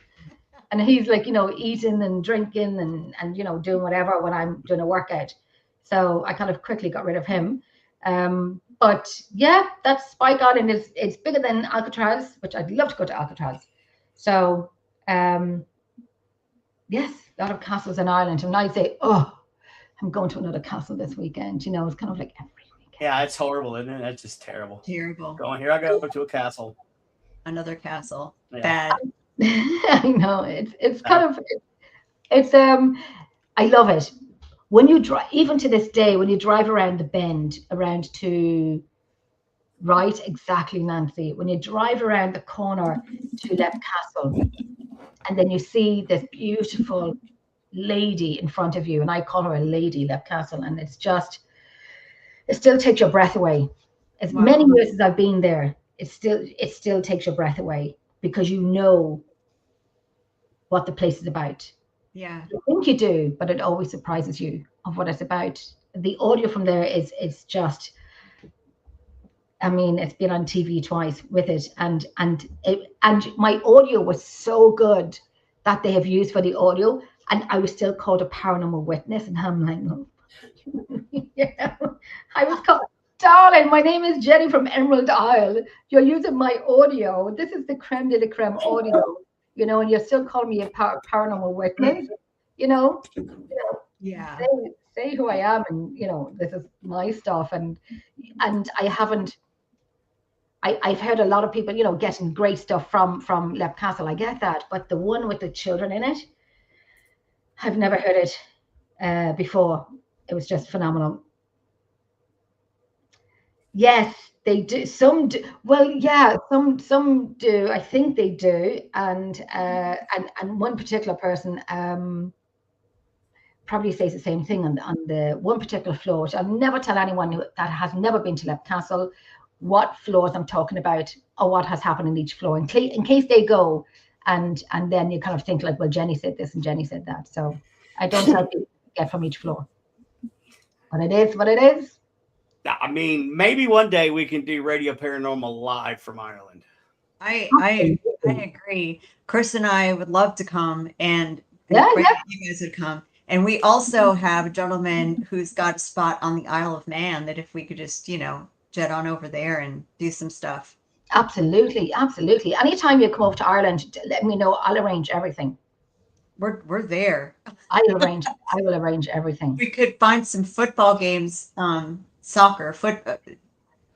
Speaker 3: And he's like, eating and drinking and doing whatever when I'm doing a workout. So I kind of quickly got rid of him. But yeah, that's Spike Island. It's bigger than Alcatraz, which I'd love to go to Alcatraz. So, yes, a lot of castles in Ireland. And I'd say, "Oh, I'm going to another castle this weekend." It's kind of like every weekend.
Speaker 1: Yeah, it's horrible, isn't it? That's just terrible.
Speaker 2: Terrible.
Speaker 1: Going here, I go to a castle.
Speaker 2: Another castle.
Speaker 1: Yeah.
Speaker 2: Bad.
Speaker 3: I know. It's kind of, I love it. When you drive, even to this day, when you drive around the bend, around to... Right, exactly, Nancy. When you drive around the corner to Lepre Castle, and then you see this beautiful lady in front of you, and I call her a lady, Lepre Castle, and it still takes your breath away. As many years as I've been there, it still takes your breath away, because you know what the place is about.
Speaker 2: Yeah,
Speaker 3: you think you do, but it always surprises you of what it's about. The audio from there is just. I mean, it's been on TV twice with it, and my audio was so good that they have used for the audio, and I was still called a paranormal witness, and I'm like, "Oh." I was called, "Darling, my name is Jenny from Emerald Isle. You're using my audio. This is the creme de la creme audio, and you're still calling me a paranormal witness,
Speaker 2: Yeah.
Speaker 3: Say who I am, and this is my stuff, and I haven't. I've heard a lot of people, getting great stuff from Lepre Castle. I get that, but the one with the children in it, I've never heard it before. It was just phenomenal. Yes, they do. Some do. Well, yeah, some do. I think they do, and one particular person probably says the same thing on the one particular floor. Which I'll never tell anyone that has never been to Lepre Castle what floors I'm talking about or what has happened in each floor, in case they go and then you kind of think like, well, Jenny said this and Jenny said that. So I don't tell people to get from each floor. But it is what it is.
Speaker 1: I mean, maybe one day we can do Radio Paranormal live from Ireland.
Speaker 2: I agree. Chris and I would love to come, and
Speaker 3: Yeah,
Speaker 2: pray
Speaker 3: yeah.
Speaker 2: that you guys would come. And we also have a gentleman who's got a spot on the Isle of Man that if we could just, jet on over there and do some stuff.
Speaker 3: Absolutely, absolutely. Anytime you come over to Ireland, let me know. I'll arrange everything.
Speaker 2: We're there.
Speaker 3: I will arrange everything.
Speaker 2: We could find some football games, soccer,
Speaker 3: Football.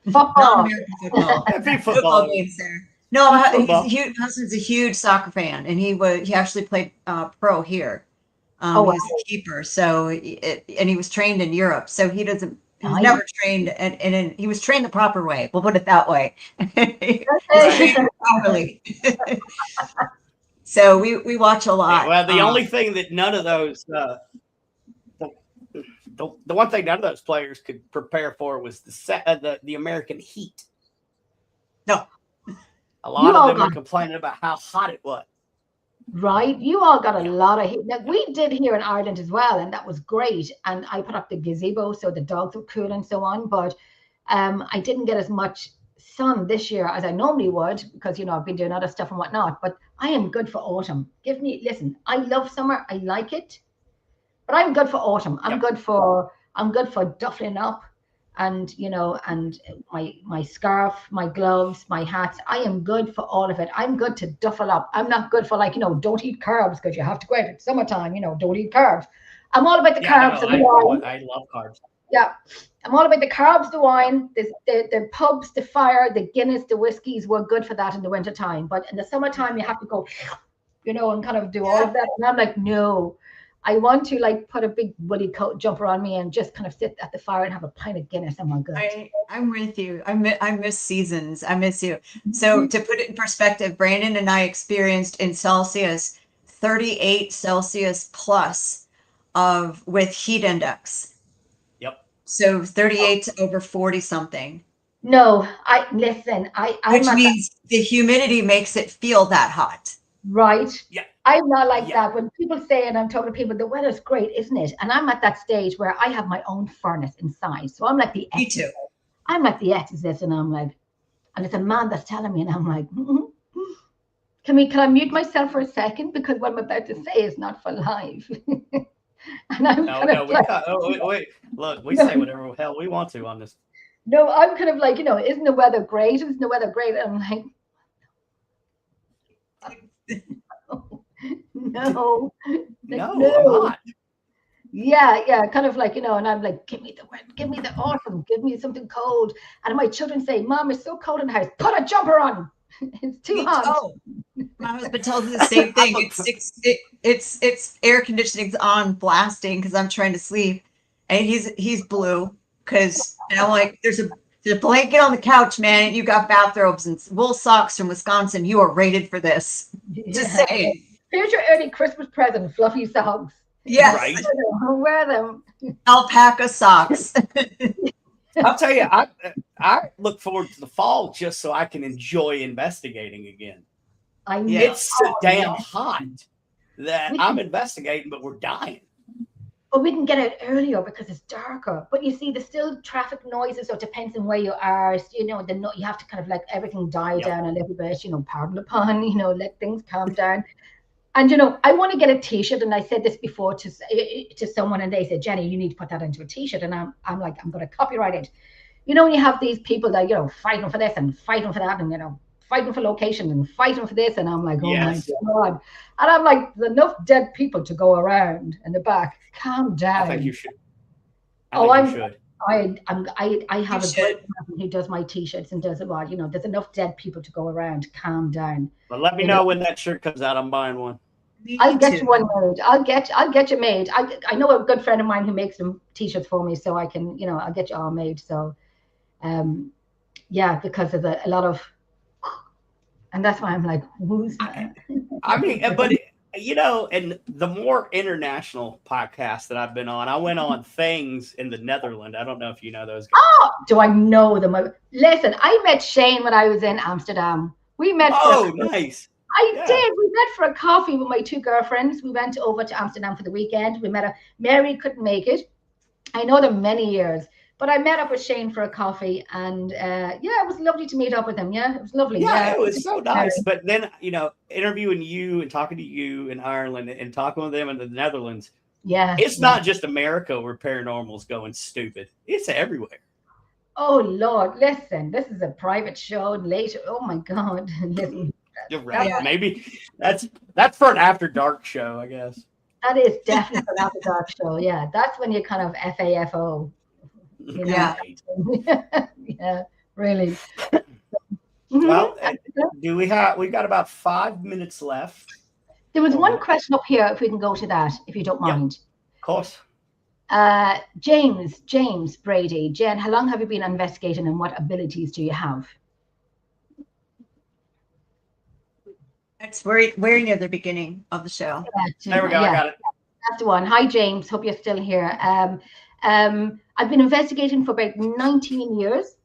Speaker 2: non-American football,
Speaker 1: That'd be
Speaker 2: football
Speaker 1: football.
Speaker 2: games there. No, my
Speaker 1: Football.
Speaker 2: husband's a huge soccer fan, and he actually played pro here.
Speaker 3: Oh, wow.
Speaker 2: He was a keeper, so and he was trained in Europe, so he was
Speaker 3: Nice.
Speaker 2: never trained, and he was trained the proper way. We'll put it that way. He was trained properly. So we watch a lot.
Speaker 1: Well, the only thing that none of those, the one thing none of those players could prepare for was the American heat.
Speaker 2: No.
Speaker 1: A lot of them were complaining about how hot it was.
Speaker 3: Right, you all got a lot of heat. Now, we did here in Ireland as well, and that was great. And I put up the gazebo so the dogs were cool and so on. But I didn't get as much sun this year as I normally would because I've been doing other stuff and whatnot. But I am good for autumn. Listen, I love summer. I like it, but I'm good for autumn. I'm good for duffling up. And and my scarf, my gloves, my hats. I am good for all of it. I'm good to duffel up. I'm not good for don't eat carbs because you have to go out at summertime. Don't eat carbs. I'm all about the carbs and the wine.
Speaker 1: I love carbs.
Speaker 3: Yeah, I'm all about the carbs, the wine, the pubs, the fire, the Guinness, the whiskeys. We're good for that in the wintertime. But in the summertime, you have to go, and kind of do all of that. And I'm like, no. I want to put a big woolly coat jumper on me and just kind of sit at the fire and have a pint of Guinness. I'm good.
Speaker 2: I'm with you. I miss seasons. I miss you. So to put it in perspective, Brandon and I experienced in Celsius 38 Celsius plus with heat index.
Speaker 1: Yep.
Speaker 2: So 38 to over 40 something.
Speaker 3: No, which
Speaker 2: means the humidity makes it feel that hot.
Speaker 3: Right.
Speaker 1: Yeah.
Speaker 3: I'm not like that. When people say, and I'm talking to people, the weather's great, isn't it? And I'm at that stage where I have my own furnace inside. So I'm like the
Speaker 2: Me too.
Speaker 3: I'm like the exorcist, and I'm like, and it's a man that's telling me, and I'm like, can I mute myself for a second because what I'm about to say is not for live. And I'm
Speaker 1: wait. Look, we say whatever the hell we want to on this.
Speaker 3: No, I'm kind of like, isn't the weather great? Isn't the weather great? And I'm like, no,
Speaker 1: I'm not.
Speaker 3: Yeah, kind of like, and I'm like, give me the wind, give me the autumn, give me something cold. And my children say, Mom, it's so cold in the house, put a jumper on. It's too hot.
Speaker 2: My husband tells me the same thing. It's air conditioning's on blasting because I'm trying to sleep, and he's blue and I'm like, there's a blanket on the couch, man. You got bathrobes and wool socks from Wisconsin. You are rated for this. Just saying.
Speaker 3: Here's your early Christmas present, fluffy socks.
Speaker 2: Yes.
Speaker 1: Right.
Speaker 3: I'll wear them.
Speaker 2: Alpaca socks.
Speaker 1: I'll tell you, I look forward to the fall just so I can enjoy investigating again.
Speaker 3: I know.
Speaker 1: It's so damn hot that I'm investigating, but we're dying.
Speaker 3: But we can get out earlier because it's darker. But you see, there's still traffic noises, so it depends on where you are. So, you have to kind of everything die down a little bit, pardon the pun, let things calm down. And, I want to get a T-shirt. And I said this before to someone, and they said, Jenny, you need to put that into a T-shirt. And I'm like, I'm going to copyright it. When you have these people that, fighting for this and fighting for that and, fighting for location and fighting for this. And I'm like, oh my God. And I'm like, there's enough dead people to go around in the back. Calm down.
Speaker 1: I think you should. You should.
Speaker 3: I have a great person who does my T-shirts and does a lot. There's enough dead people to go around. Calm down.
Speaker 1: But let me know when that shirt comes out. I'm buying one.
Speaker 3: I'll get you one made. I'll get you made. I know a good friend of mine who makes some T-shirts for me, so I can, I'll get you all made. So, because of a lot of, and that's why I'm like, who's that?
Speaker 1: I mean, but and the more international podcasts that I've been on, I went on Things in the Netherlands. I don't know if you know those guys.
Speaker 3: Oh, do I know them? Listen, I met Shane when I was in Amsterdam. We met.
Speaker 1: Nice.
Speaker 3: I did. We met for a coffee with my two girlfriends. We went over to Amsterdam for the weekend. We met Mary couldn't make it. I know them many years. But I met up with Shane for a coffee, and yeah, it was lovely to meet up with him. Yeah, it was lovely.
Speaker 1: Yeah, it was so nice. But then, interviewing you and talking to you in Ireland and talking with them in the Netherlands, it's not just America where paranormal's going stupid. It's everywhere.
Speaker 3: Oh Lord, listen, this is a private show later. Oh my God. Listen.
Speaker 1: You're right. Maybe that's for an after dark show, I guess.
Speaker 3: That is definitely an after dark show. Yeah. That's when you kind of FAFO. You know? Yeah, really.
Speaker 1: Well, we got about 5 minutes left.
Speaker 3: There was one question up here, if we can go to that, if you don't mind.
Speaker 1: Of course.
Speaker 3: James Brady. Jen, how long have you been investigating and what abilities do you have?
Speaker 2: It's we're near the beginning of the show.
Speaker 1: There we go. I got it.
Speaker 3: That's the one. Hi, James. Hope you're still here. I've been investigating for about 19 years.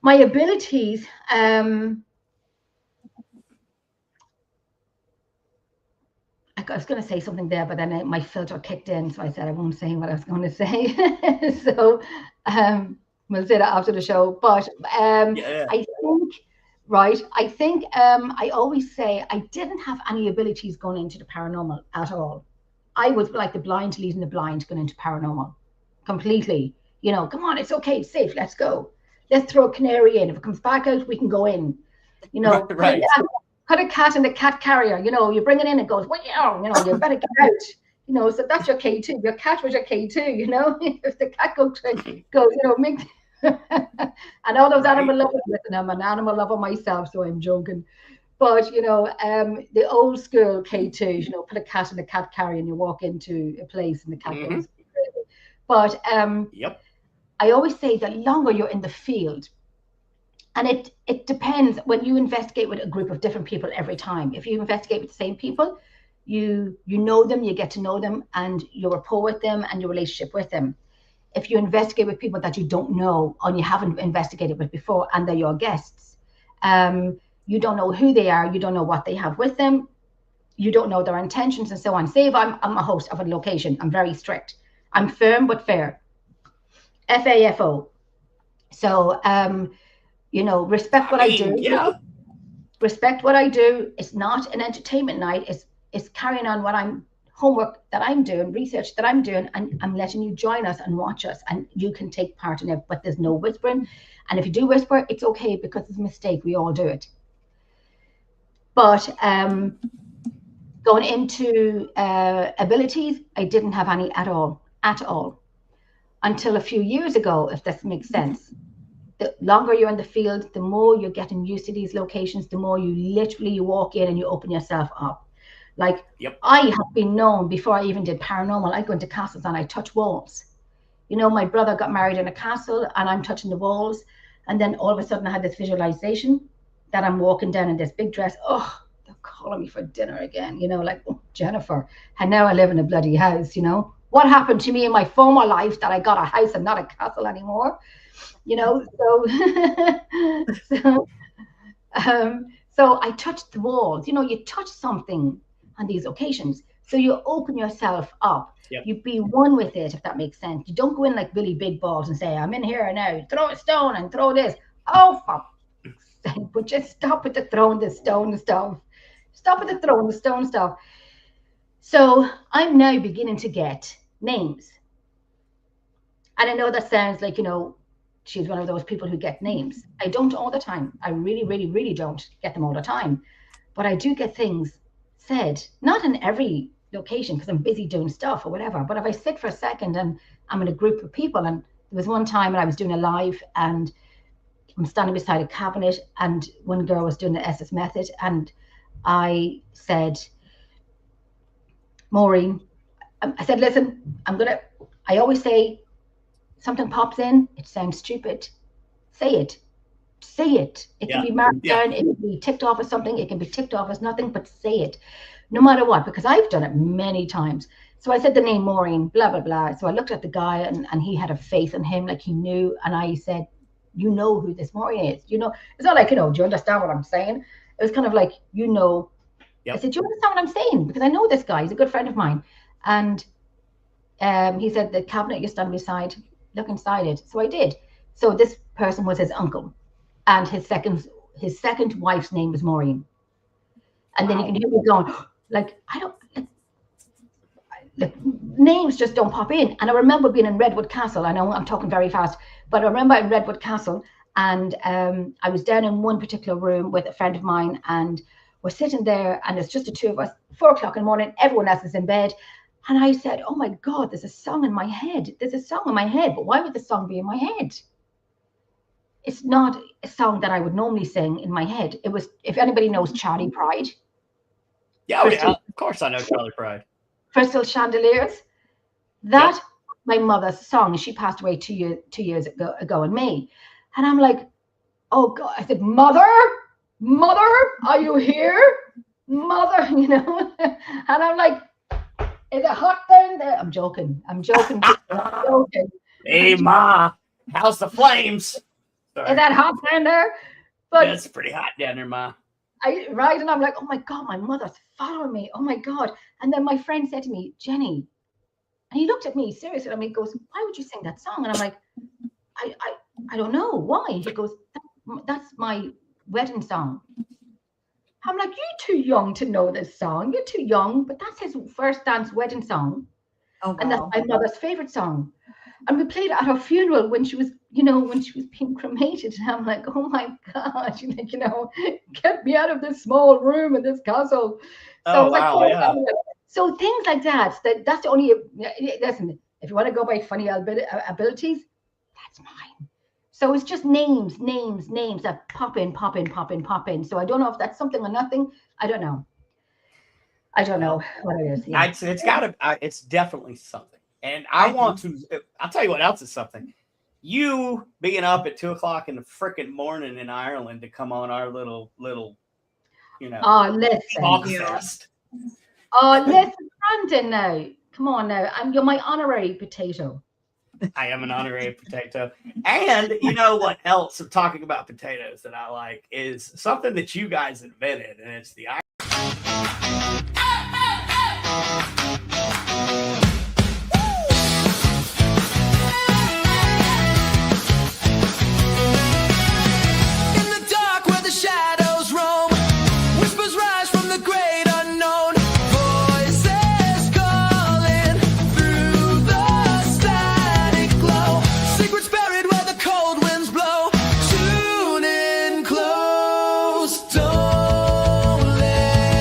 Speaker 3: My abilities, I was going to say something there, but then my filter kicked in, so I said I won't say what I was going to say. So we'll say that after the show. But I think I always say I didn't have any abilities going into the paranormal at all. I was like the blind leading the blind going into paranormal completely. You know, come on, it's okay, it's safe, let's go. Let's throw a canary in. If it comes back out, we can go in. You know,
Speaker 1: right.
Speaker 3: Put a cat in the cat carrier. You know, you bring it in, it goes, well, you know, you better get out. You know, so that's your K2. Your cat was your K2. You know, if the cat goes, you know, make. And all those animal lovers. Listen, I'm an animal lover myself, so I'm joking. But you know, the old school K2. You know, put a cat in the cat carrier and you walk into a place and the cat goes. But I always say the longer you're in the field, and it depends when you investigate with a group of different people every time. If you investigate with the same people, you know them, you get to know them, and your rapport with them and your relationship with them. If you investigate with people that you don't know and you haven't investigated with before and they're your guests, you don't know who they are, you don't know what they have with them, you don't know their intentions and so on. Say if I'm a host of a location, I'm very strict. I'm firm but fair. FAFO. So, you know, respect what I do.
Speaker 1: Yeah.
Speaker 3: Respect what I do. It's not an entertainment night. It's carrying on homework that I'm doing, research that I'm doing, and I'm letting you join us and watch us, and you can take part in it. But there's no whispering. And if you do whisper, it's okay because it's a mistake. We all do it. But going into abilities, I didn't have any at all. Until a few years ago, if this makes sense. The longer you're in the field, the more you're getting used to these locations, the more you walk in and you open yourself up. Like I have been known before I even did paranormal, I go into castles and I touch walls. You know, my brother got married in a castle and I'm touching the walls. And then all of a sudden I had this visualization that I'm walking down in this big dress. Oh, they're calling me for dinner again. You know, like, oh, Jennifer. And now I live in a bloody house, you know. What happened to me in my former life that I got a house and not a castle anymore? You know, so I touched the walls. You know, you touch something on these occasions. So you open yourself up. You be one with it, if that makes sense. You don't go in like Billy Big Balls and say, I'm in here now, throw a stone and throw this. Oh, for sake, but just stop with the throwing the stone stuff. Stop with the throwing the stone stuff. So I'm now beginning to get names. And I know that sounds like, you know, she's one of those people who get names. I don't all the time. I really, really, really don't get them all the time. But I do get things said, not in every location because I'm busy doing stuff or whatever. But if I sit for a second and I'm in a group of people, and there was one time when I was doing a live and I'm standing beside a cabinet and one girl was doing the SS method and I said, Maureen, I said, listen, I always say, something pops in, it sounds stupid. Say it. It can be marked down, it can be ticked off as something, it can be ticked off as nothing, but say it. No matter what, because I've done it many times. So I said the name Maureen, blah, blah, blah. So I looked at the guy and he had a faith in him, like he knew. And I said, you know who this Maureen is. You know, it's not like, you know, do you understand what I'm saying? It was kind of like, you know. I said, do you understand what I'm saying? Because I know this guy, he's a good friend of mine. And he said, the cabinet you're standing beside, look inside it. So I did. So this person was his uncle, and his second wife's name was Maureen. And then you can hear me going, like, names just don't pop in. And I remember being in Redwood Castle. I know I'm talking very fast, but I remember in Redwood Castle, and I was down in one particular room with a friend of mine, and we're sitting there, and it's just the two of us, 4 o'clock in the morning, everyone else is in bed. And I said, oh my God, there's a song in my head. There's a song in my head, but why would the song be in my head? It's not a song that I would normally sing in my head. It was, if anybody knows Charlie Pride.
Speaker 1: Yeah, of course I know Charlie Pride.
Speaker 3: Crystal Chandeliers. That, my mother's song. She passed away 2 years ago in May. And I'm like, oh God. I said, Mother, are you here? Mother, you know? And I'm like, is it hot down there? I'm joking. I'm joking.
Speaker 1: Hey, Ma, how's the flames? Sorry.
Speaker 3: Is that hot down there? But
Speaker 1: yeah, it's pretty hot down there, Ma.
Speaker 3: Right, and I'm like, oh my God, my mother's following me. Oh my God. And then my friend said to me, Jenny, and he looked at me seriously. I mean, he goes, why would you sing that song? And I'm like, I don't know why. He goes, that's my wedding song. I'm like, you're too young to know this song. You're too young, but that's his first dance wedding song. Oh, wow. And that's my mother's favorite song. And we played it at her funeral when she was, you know, when she was being cremated. And I'm like, oh my God, she's like, you know, get me out of this small room in this castle. So
Speaker 1: wow, yeah.
Speaker 3: So things like that, that's the only, listen, if you want to go by funny abilities, that's mine. So it's just names that pop in. So I don't know if that's something or nothing. I don't know what it is. Yeah.
Speaker 1: It's definitely something. And I'll tell you what else is something. You being up at 2 o'clock in the freaking morning in Ireland to come on our little, you know, talk fest.
Speaker 3: Oh, listen, Brandon, now. Come on now. You're my honorary potato.
Speaker 1: I am an honorary potato. And you know what else of talking about potatoes that I like is something that you guys invented, and it's the
Speaker 3: We're still live.